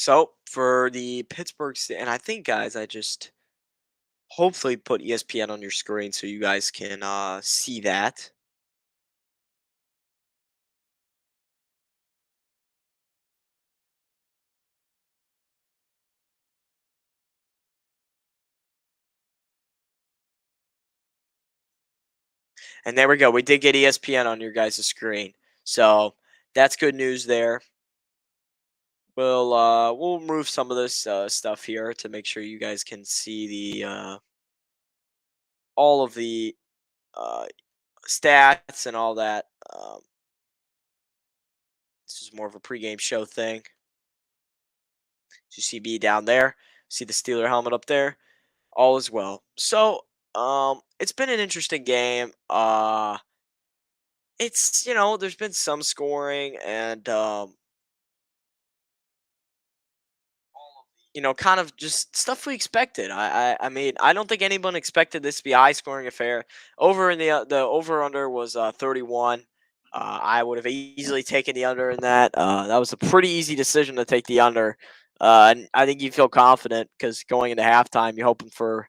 Speaker 1: So for the and I think, guys, I just hopefully put ESPN on your screen so you guys can see that. And there we go. We did get ESPN on your guys' screen. So that's good news there. We'll remove some of this stuff here to make sure you guys can see the all of the uh, stats and all that. This is more of a pregame show thing. You see me down there, see the Steeler helmet up there. All is well. So it's been an interesting game. It's there's been some scoring and kind of just stuff we expected. I mean, I don't think anyone expected this to be a high scoring affair. Over in the over under was 31. I would have easily taken the under in that. That was a pretty easy decision to take the under. And I think you feel confident because going into halftime, you're hoping for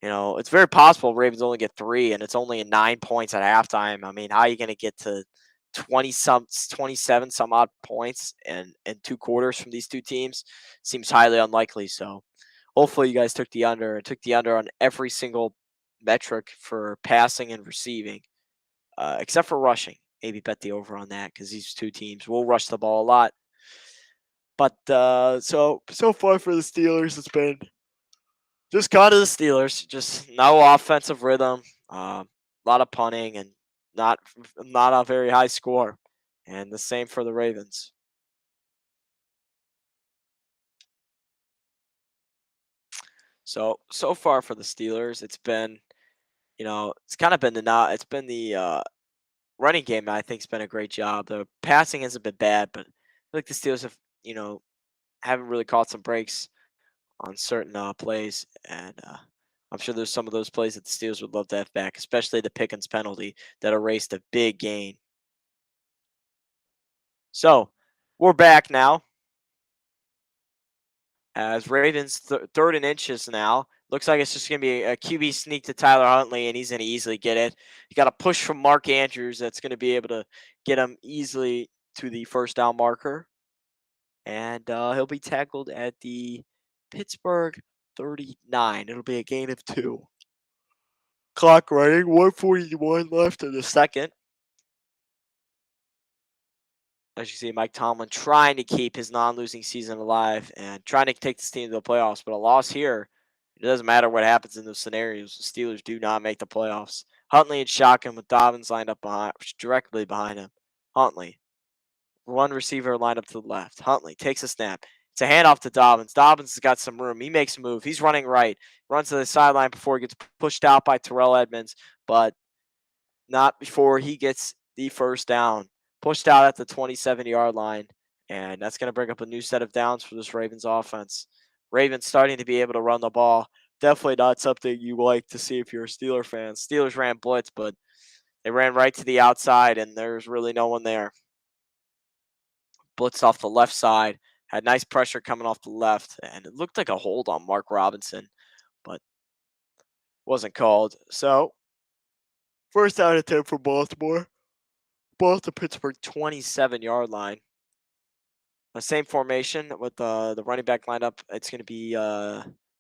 Speaker 1: it's very possible Ravens only get 3, and it's only 9 points at halftime. I mean, how are you going to get to 27 some odd points in 2 quarters from these 2 teams? Seems highly unlikely. So hopefully you guys took the under and took the under on every single metric for passing and receiving, except for rushing. Maybe bet the over on that because these 2 teams will rush the ball a lot. But so far for the Steelers, it's been just kind of the Steelers. Just no offensive rhythm. A lot of punting and not not a very high score. And the same for the Ravens. So far for the Steelers, it's been it's kind of been the not it's been the running game. I think's been a great job. The passing hasn't been bad, but I feel like the Steelers have haven't really caught some breaks on certain plays, and I'm sure there's some of those plays that the Steelers would love to have back, especially the Pickens penalty that erased a big gain. So we're back now as Ravens 3rd and inches now. Looks like it's just going to be a QB sneak to Tyler Huntley, and he's going to easily get it. You got a push from Mark Andrews that's going to be able to get him easily to the first down marker, and he'll be tackled at the Pittsburgh 39. It'll be a gain of 2. Clock running, 141 left in the second. As you see, Mike Tomlin trying to keep his non-losing season alive and trying to take this team to the playoffs. But a loss here, it doesn't matter what happens in those scenarios. The Steelers do not make the playoffs. Huntley and shotgun with Dobbins lined up directly behind him. Huntley, one receiver lined up to the left. Huntley takes a snap. It's a handoff to Dobbins. Dobbins has got some room. He makes a move. He's running right. Runs to the sideline before he gets pushed out by Terrell Edmonds, but not before he gets the first down. Pushed out at the 27-yard line, and that's going to bring up a new set of downs for this Ravens offense. Ravens starting to be able to run the ball. Definitely not something you like to see if you're a Steeler fan. Steelers ran blitz, but they ran right to the outside, and there's really no one there. Blitzed off the left side, had nice pressure coming off the left, and it looked like a hold on Mark Robinson, but wasn't called. So, first down and 10 for Baltimore. Ball at the Pittsburgh 27-yard line. The same formation with the running back lineup. It's going to be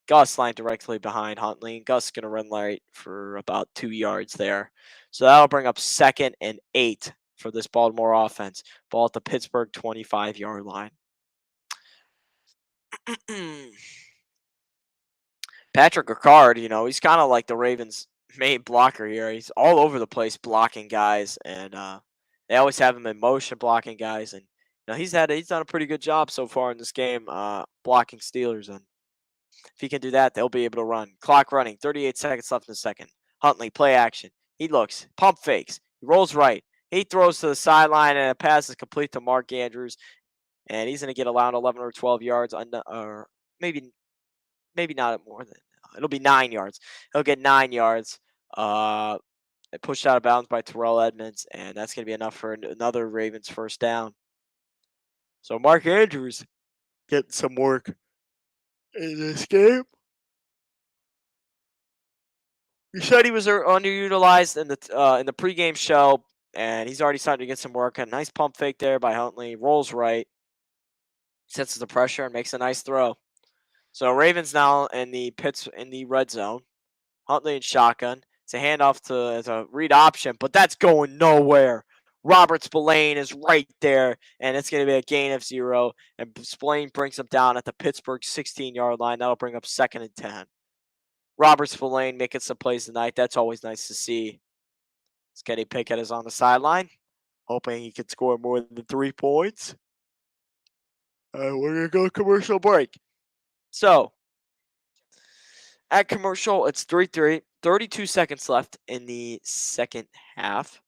Speaker 1: Gus lined directly behind Huntley. And Gus is going to run right for about 2 yards there. So that'll bring up 2nd and 8 for this Baltimore offense. Ball at the Pittsburgh 25-yard line. Patrick Ricard, he's kind of like the Ravens' main blocker here. He's all over the place blocking guys, and they always have him in motion blocking guys. And he's done a pretty good job so far in this game, blocking Steelers. And if he can do that, they'll be able to run. Clock running, 38 seconds left in the second. Huntley, play action. He looks, pump fakes. He rolls right. He throws to the sideline, and a pass is complete to Mark Andrews. And he's going to get around 11 or 12 yards, or maybe not more than. It'll be 9 yards. He'll get 9 yards. Pushed out of bounds by Terrell Edmonds, and that's going to be enough for another Ravens first down. So Mark Andrews getting some work in this game. He said he was underutilized in the pregame show, and he's already starting to get some work. A nice pump fake there by Huntley. Rolls right, senses the pressure, and makes a nice throw. So Ravens now in the pits in the red zone. Huntley and shotgun. It's a handoff to as a read option, but that's going nowhere. Robert Spillane is right there, and it's going to be a gain of 0. And Spillane brings him down at the Pittsburgh 16-yard line. That'll bring up 2nd and 10. Robert Spillane making some plays tonight. That's always nice to see. Kenny Pickett is on the sideline, hoping he can score more than 3 points. We're going to go commercial break. So, at commercial, it's 3-3. 32 seconds left in the second half.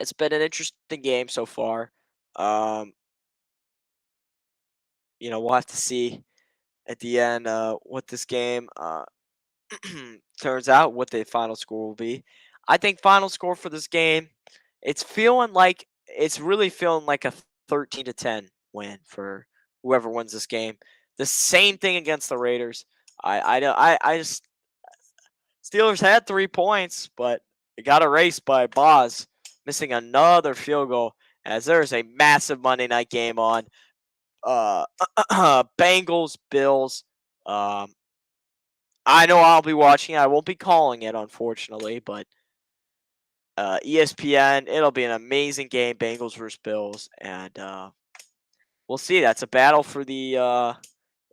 Speaker 1: It's been an interesting game so far. Um, we'll have to see at the end what this game turns out, what the final score will be. I think final score for this game, it's really feeling like a 13-10 win for whoever wins this game. The same thing against the Raiders. I just Steelers had 3 points, but it got erased by Boz missing another field goal as there's a massive Monday night game on. Bengals, Bills. I know I'll be watching. I won't be calling it, unfortunately, but ESPN. It'll be an amazing game, Bengals versus Bills, and we'll see. That's a battle for the.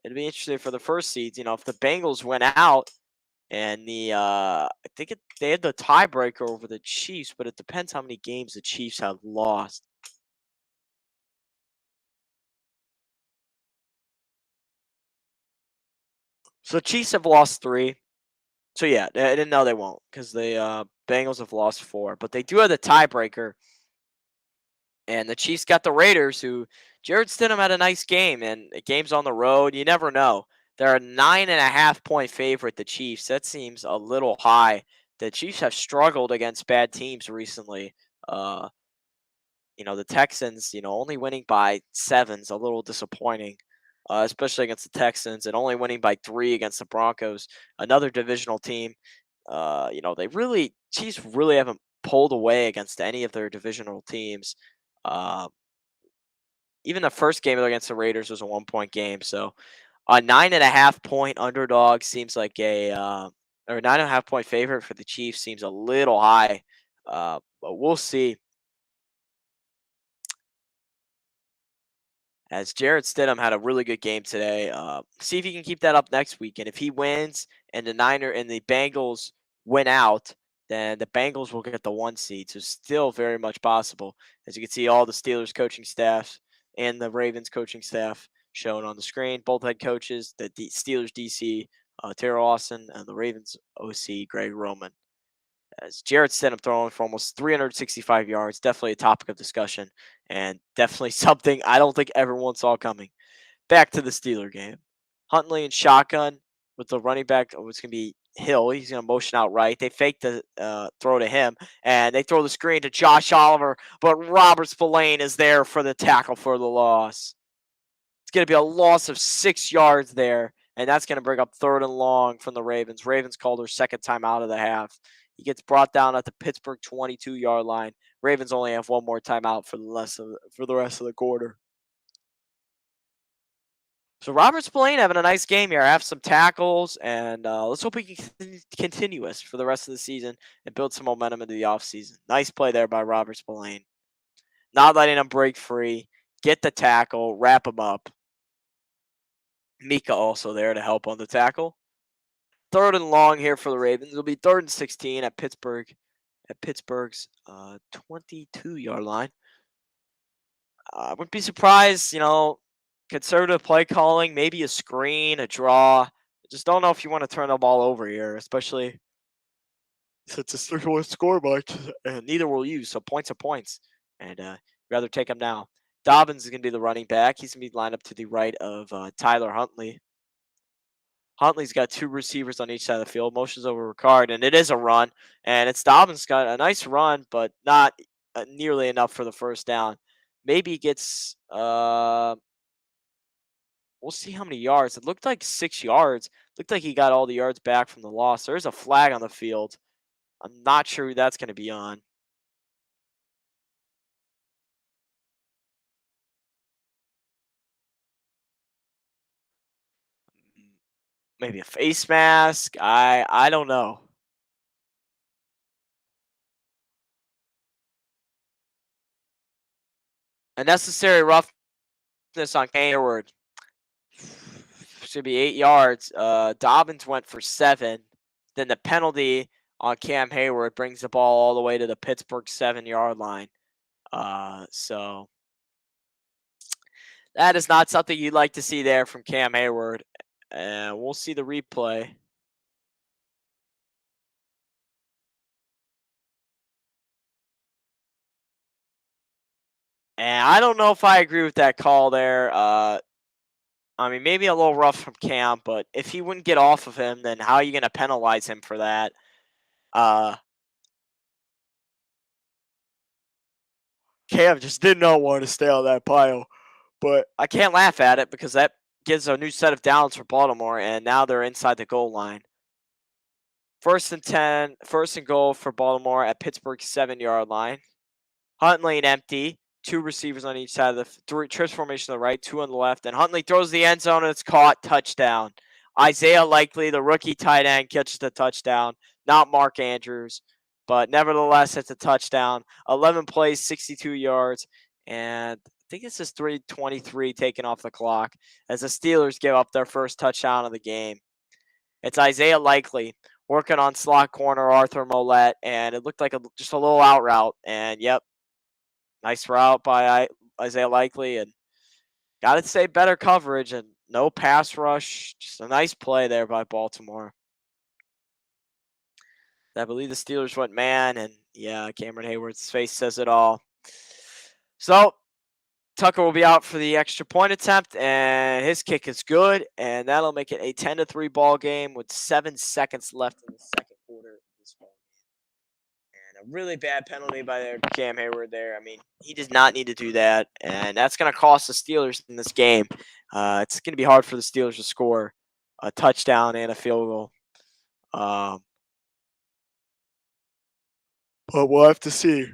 Speaker 1: It'll be interesting for the first seeds. If the Bengals went out, and I think they had the tiebreaker over the Chiefs, but it depends how many games the Chiefs have lost. So Chiefs have lost 3. So yeah, I didn't know they won't because the Bengals have lost 4, but they do have the tiebreaker. And the Chiefs got the Raiders, who Jared Stidham had a nice game, and games on the road, you never know. They're a 9.5-point favorite, the Chiefs. That seems a little high. The Chiefs have struggled against bad teams recently. Uh, the Texans, only winning by 7's a little disappointing, especially against the Texans, and only winning by 3 against the Broncos, another divisional team. Chiefs really haven't pulled away against any of their divisional teams. Uh, Even the first game against the Raiders was a 1-point game. So a 9.5-point underdog seems like or 9.5-point favorite for the Chiefs seems a little high. But we'll see. As Jared Stidham had a really good game today. See if he can keep that up next week. And if he wins and the Bengals win out, then the Bengals will get the 1 seed. So still very much possible. As you can see, all the Steelers coaching staff and the Ravens coaching staff shown on the screen. Both head coaches, the Steelers DC, Terrell Austin, and the Ravens OC, Greg Roman. As Jared Stidham throwing for almost 365 yards, definitely a topic of discussion, and definitely something I don't think everyone saw coming. Back to the Steeler game. Huntley and shotgun with the running back. Oh, it's going to be Hill. He's going to motion out right. They fake the throw to him, and they throw the screen to Josh Oliver, but Robert Spillane is there for the tackle for the loss. It's going to be a loss of 6 yards there, and that's going to bring up 3rd and long from the Ravens. Ravens called their second time out of the half. He gets brought down at the Pittsburgh 22-yard line. Ravens only have one more timeout for the rest of the quarter. So Robert Spillane having a nice game here. Have some tackles, and let's hope he can continue this for the rest of the season and build some momentum into the offseason. Nice play there by Robert Spillane. Not letting him break free. Get the tackle, wrap him up. Mika also there to help on the tackle. 3rd and long here for the Ravens. It'll be 3rd and 16 at Pittsburgh's 22-yard line. I wouldn't be surprised, conservative play calling, maybe a screen, a draw. Just don't know if you want to turn the ball over here, especially since it's 3-1 score much, and neither will you. So points are points, and rather take them now. Dobbins is going to be the running back. He's going to be lined up to the right of Tyler Huntley. Huntley's got 2 receivers on each side of the field. Motions over Ricard, and it is a run. And it's Dobbins got a nice run, but not nearly enough for the first down. Maybe he gets We'll see how many yards. It looked like 6 yards. Looked like he got all the yards back from the loss. There's a flag on the field. I'm not sure who that's going to be on. Maybe a face mask. I don't know. A necessary roughness on Hayward. Should be 8 yards. Dobbins went for 7. Then the penalty on Cam Hayward brings the ball all the way to the Pittsburgh 7 yard line. So that is not something you'd like to see there from Cam Hayward. And we'll see the replay. And I don't know if I agree with that call there. I mean, maybe a little rough from Cam, but if he wouldn't get off of him, then how are you going to penalize him for that? Uh, Cam just did not want to stay on that pile. But I can't laugh at it because that gives a new set of downs for Baltimore, and now they're inside the goal line. 1st and 10, 1st and goal for Baltimore at Pittsburgh's 7 yard line. Huntley and empty. Two receivers on each side of the three trips formation on the right, two on the left, and Huntley throws the end zone and it's caught. Touchdown. Isaiah Likely, the rookie tight end, catches the touchdown. Not Mark Andrews, but nevertheless, it's a touchdown. 11 plays, 62 yards, and I think this is 3:23 taken off the clock as the Steelers give up their first touchdown of the game. It's Isaiah Likely working on slot corner Arthur Mollett, and it looked like just a little out route. And yep, nice route by Isaiah Likely, and got to say better coverage and no pass rush. Just a nice play there by Baltimore. I believe the Steelers went man, and yeah, Cameron Hayward's face says it all. So Tucker will be out for the extra point attempt, and his kick is good, and that'll make it a 10-3 ball game with 7 seconds left in the second quarter of this ball. And a really bad penalty by Cam Hayward there. I mean, he does not need to do that, and that's going to cost the Steelers in this game. It's going to be hard for the Steelers to score a touchdown and a field goal. But we'll have to see.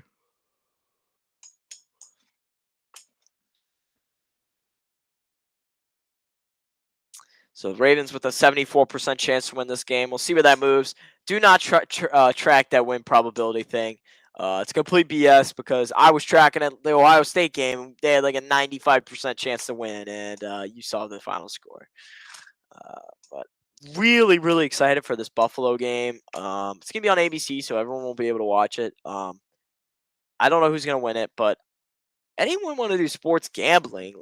Speaker 1: So the Ravens with a 74% chance to win this game. We'll see where that moves. Do not track that win probability thing. It's complete BS because I was tracking it. The Ohio State game, they had like a 95% chance to win, and you saw the final score. But really, really excited for this Buffalo game. It's gonna be on ABC, so everyone will be able to watch it. I don't know who's gonna win it, but anyone want to do sports gambling,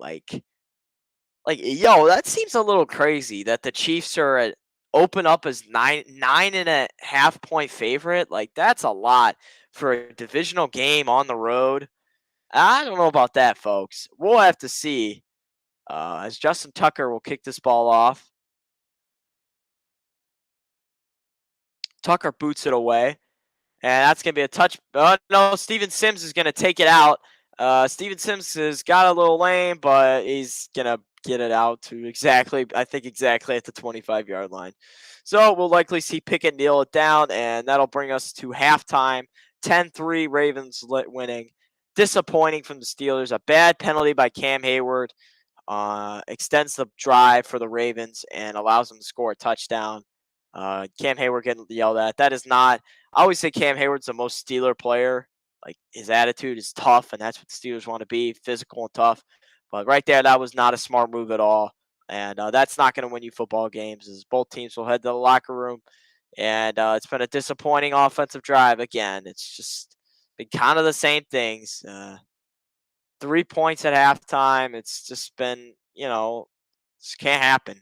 Speaker 1: yo, that seems a little crazy that the Chiefs are open up as 9.5 point favorite. Like that's a lot for a divisional game on the road. I don't know about that, folks. We'll have to see. As Justin Tucker will kick this ball off. Tucker boots it away. And that's going to be a touch. No, Steven Sims is going to take it out. Steven Sims has got a little lame, but he's going to get it out to exactly at the 25-yard line. So we'll likely see Pickett kneel it down, and that'll bring us to halftime. 10-3 Ravens winning. Disappointing from the Steelers. A bad penalty by Cam Hayward extends the drive for the Ravens and allows them to score a touchdown. Cam Hayward getting yelled at. That is not. I always say Cam Hayward's the most Steeler player. Like his attitude is tough, and that's what the Steelers want to be, physical and tough. But right there, that was not a smart move at all, and that's not going to win you football games. As both teams will head to the locker room, and it's been a disappointing offensive drive again. It's just been kind of the same things. 3 points at halftime. It's just been, just can't happen.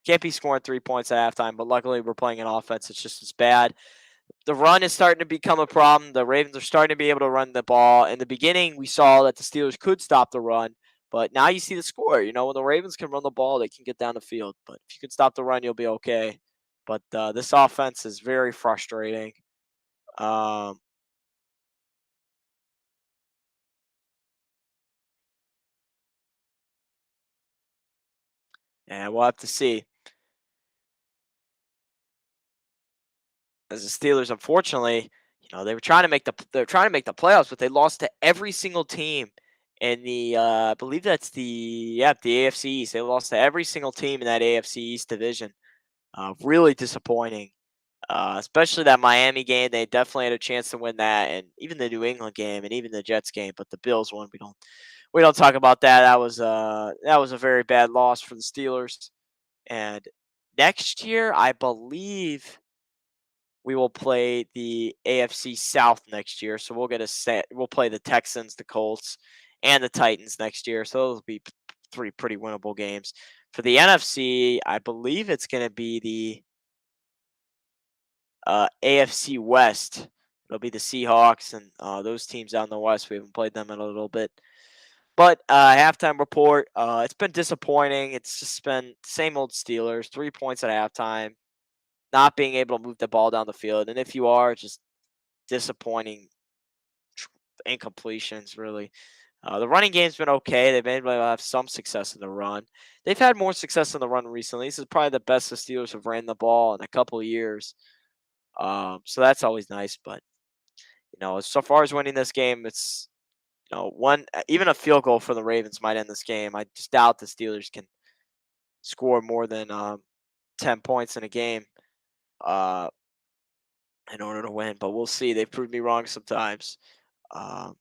Speaker 1: Can't be scoring 3 points at halftime, but luckily we're playing an offense that's just as bad. The run is starting to become a problem. The Ravens are starting to be able to run the ball. In the beginning, we saw that the Steelers could stop the run, but now you see the score. When the Ravens can run the ball, they can get down the field. But if you can stop the run, you'll be okay. But this offense is very frustrating. Um, and we'll have to see. As the Steelers, unfortunately, they were trying to make they're trying to make the playoffs, but they lost to every single team in the I believe that's the AFC East. They lost to every single team in that AFC East division. Really disappointing. Especially that Miami game, they definitely had a chance to win that, and even the New England game, and even the Jets game. But the Bills won. We don't talk about that. That was a very bad loss for the Steelers. And next year, I believe we will play the AFC South next year. So we'll get a set. We'll play the Texans, the Colts, and the Titans next year. So those will be three pretty winnable games. For the NFC, I believe it's going to be the AFC West. It'll be the Seahawks and those teams out in the West. We haven't played them in a little bit. But halftime report, it's been disappointing. It's just been same old Steelers, 3 points at halftime, not being able to move the ball down the field. And if you are, just disappointing incompletions, really. The running game's been okay. They've been able to have some success in the run. They've had more success in the run recently. This is probably the best the Steelers have ran the ball in a couple of years. So that's always nice. But so far as winning this game, it's one even a field goal for the Ravens might end this game. I just doubt the Steelers can score more than 10 points in a game uh, in order to win. But we'll see. They've proved me wrong sometimes. Um,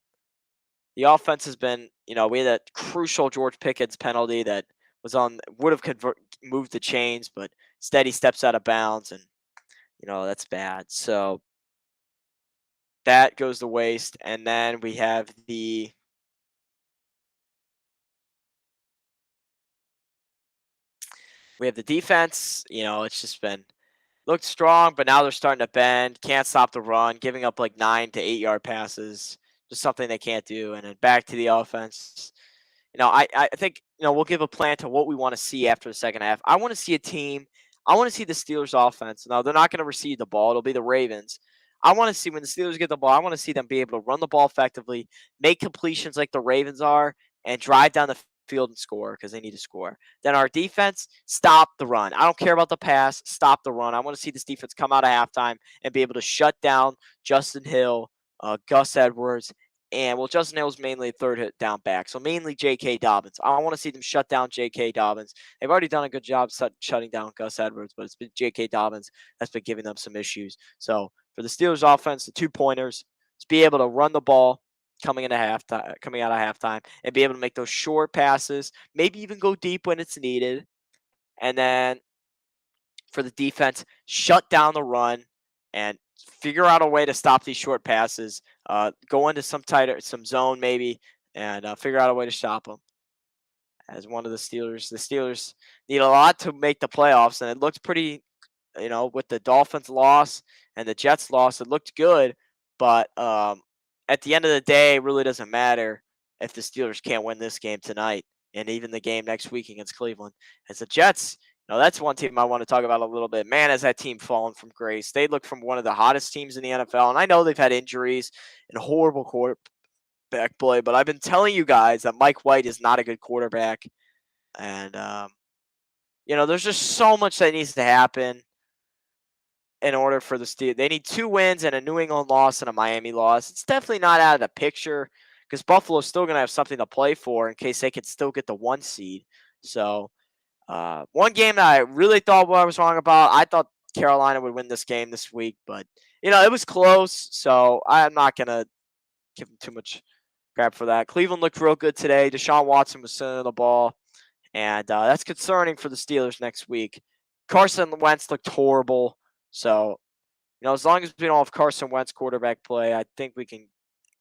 Speaker 1: the offense has been, we had that crucial George Pickens penalty that would have moved the chains, but instead he steps out of bounds, and that's bad. So that goes to waste. And then we have the defense. It's just been looked strong, but now they're starting to bend. Can't stop the run, giving up like 9 to 8 yard passes. Just something they can't do. And then back to the offense. I think we'll give a plan to what we want to see after the second half. I want to see a team. I want to see the Steelers offense. Now they're not going to receive the ball. It'll be the Ravens. I want to see when the Steelers get the ball. I want to see them be able to run the ball effectively, make completions like the Ravens are, and drive down the field and score because they need to score. Then our defense, stop the run. I don't care about the pass. Stop the run. I want to see this defense come out of halftime and be able to shut down Justin Hill, Gus Edwards, and Justin Hill's mainly a third hit down back. So mainly J.K. Dobbins. I want to see them shut down J.K. Dobbins. They've already done a good job shutting down Gus Edwards, but it's been J.K. Dobbins that's been giving them some issues. So for the Steelers offense, the 2 pointers, is be able to run the ball coming out of halftime, and be able to make those short passes, maybe even go deep when it's needed. And then for the defense, shut down the run and figure out a way to stop these short passes. Go into some zone maybe, and figure out a way to stop them. As one of the Steelers need a lot to make the playoffs, and it looks pretty. With the Dolphins loss and the Jets loss, it looked good, but at the end of the day, it really doesn't matter if the Steelers can't win this game tonight, and even the game next week against Cleveland. As the Jets, that's one team I want to talk about a little bit. Man, has that team fallen from grace? They look from one of the hottest teams in the NFL, and I know they've had injuries and horrible quarterback play, but I've been telling you guys that Mike White is not a good quarterback, and there's just so much that needs to happen in order for the Steelers. They need 2 wins and a New England loss and a Miami loss. It's definitely not out of the picture because Buffalo's still going to have something to play for in case they can still get the 1 seed. So, one game that I really thought I was wrong about, I thought Carolina would win this game this week, but, it was close, so I'm not going to give them too much crap for that. Cleveland looked real good today. Deshaun Watson was sending the ball, and that's concerning for the Steelers next week. Carson Wentz looked horrible, so as long as we don't have Carson Wentz quarterback play, I think we can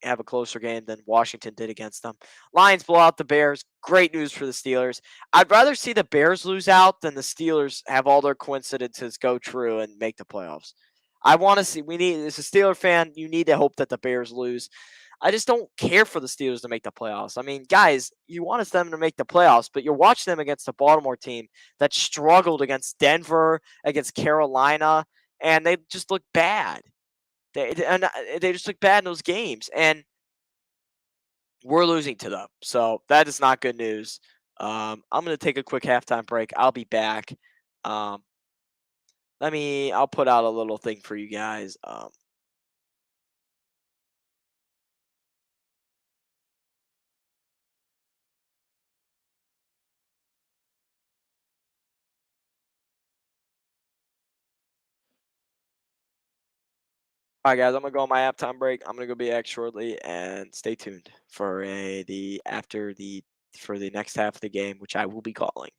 Speaker 1: have a closer game than Washington did against them. Lions blow out the Bears. Great news for the Steelers. I'd rather see the Bears lose out than the Steelers have all their coincidences go true and make the playoffs. I want to see, as a Steeler fan, you need to hope that the Bears lose. I just don't care for the Steelers to make the playoffs. I mean, guys, you want them to make the playoffs, but you're watching them against the Baltimore team that struggled against Denver, against Carolina, and they just look bad. They just look bad in those games, and we're losing to them. So that is not good news. I'm gonna take a quick halftime break. I'll be back. Um, I'll put out a little thing for you guys. All right, guys, I'm gonna go on my halftime break. I'm gonna go be back shortly, and stay tuned for the after the for the next half of the game, which I will be calling.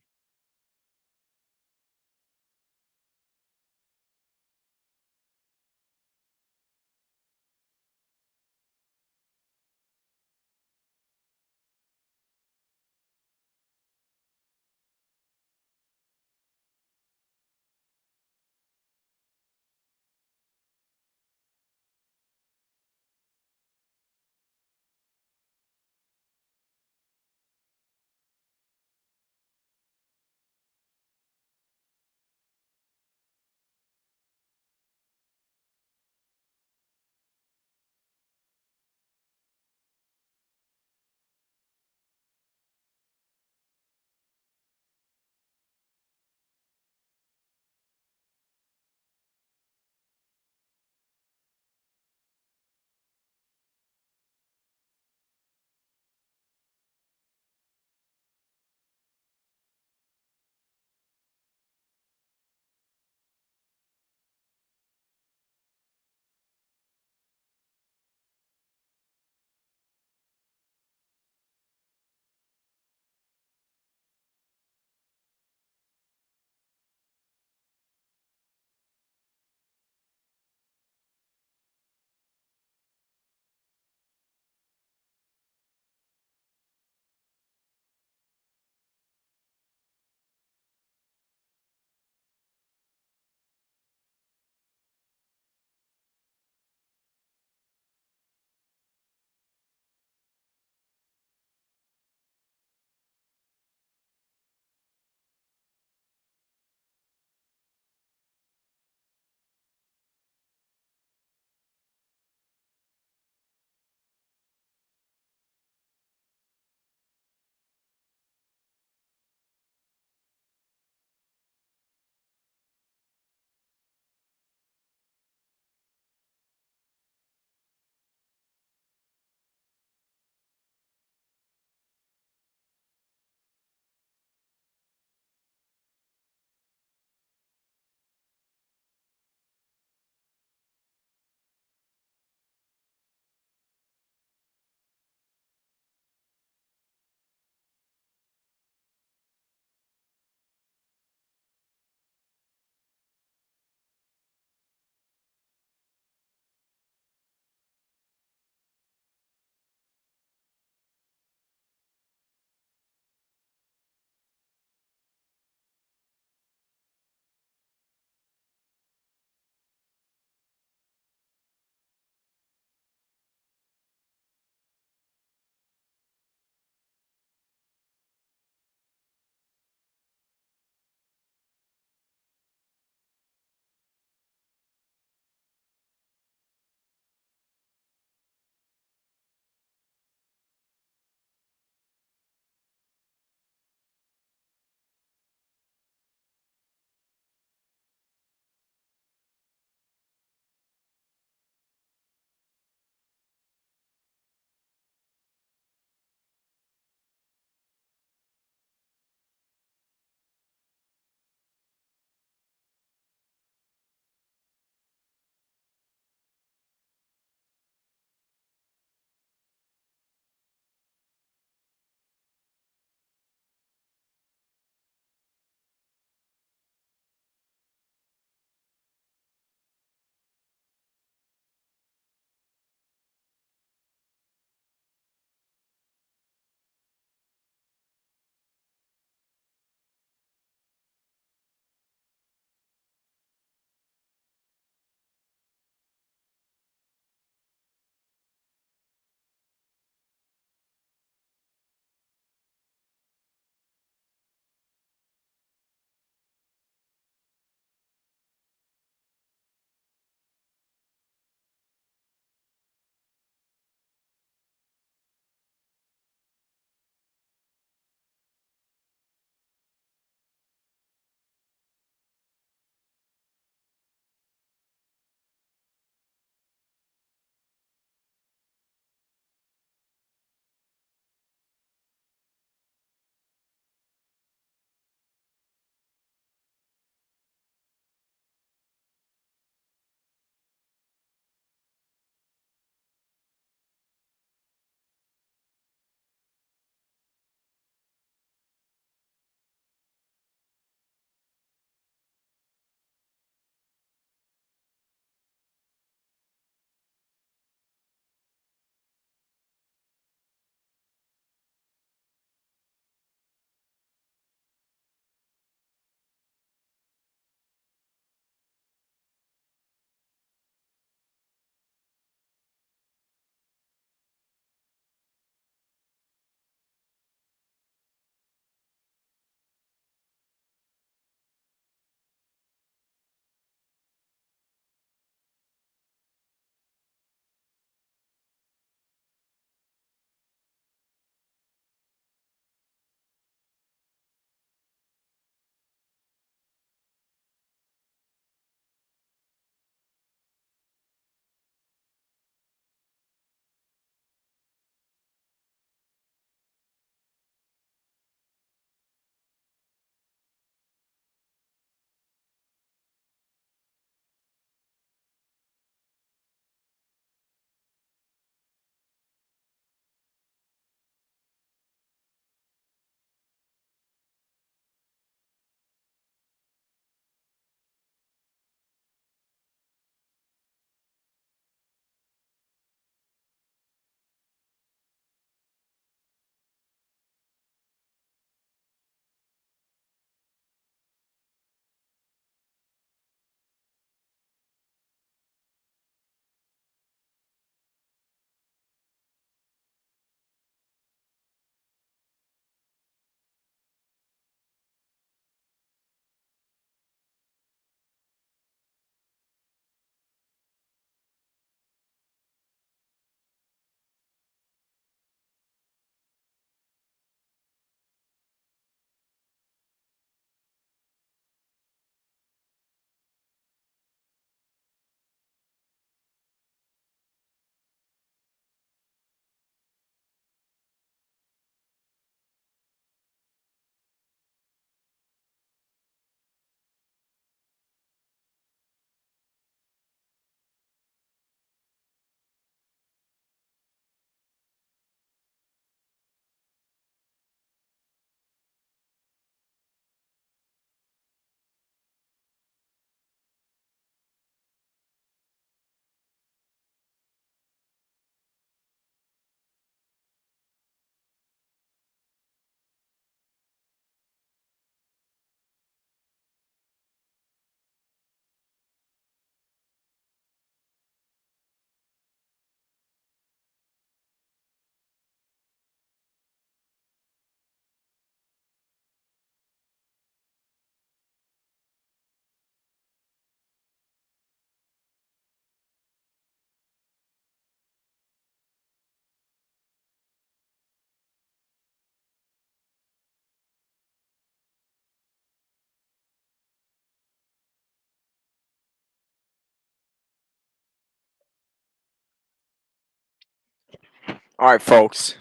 Speaker 1: All right, folks,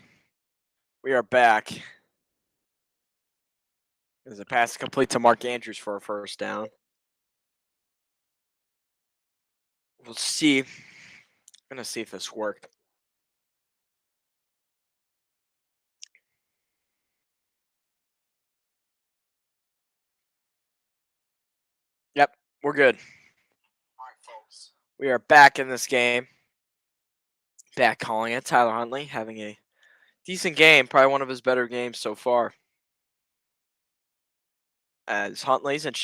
Speaker 1: we are back. There's a pass complete to Mark Andrews for a first down. We'll see. I'm gonna see if this worked. Yep, we're good. All right, folks. We are back in this game. Back calling it. Tyler Huntley having a decent game, probably one of his better games so far. As Huntley's in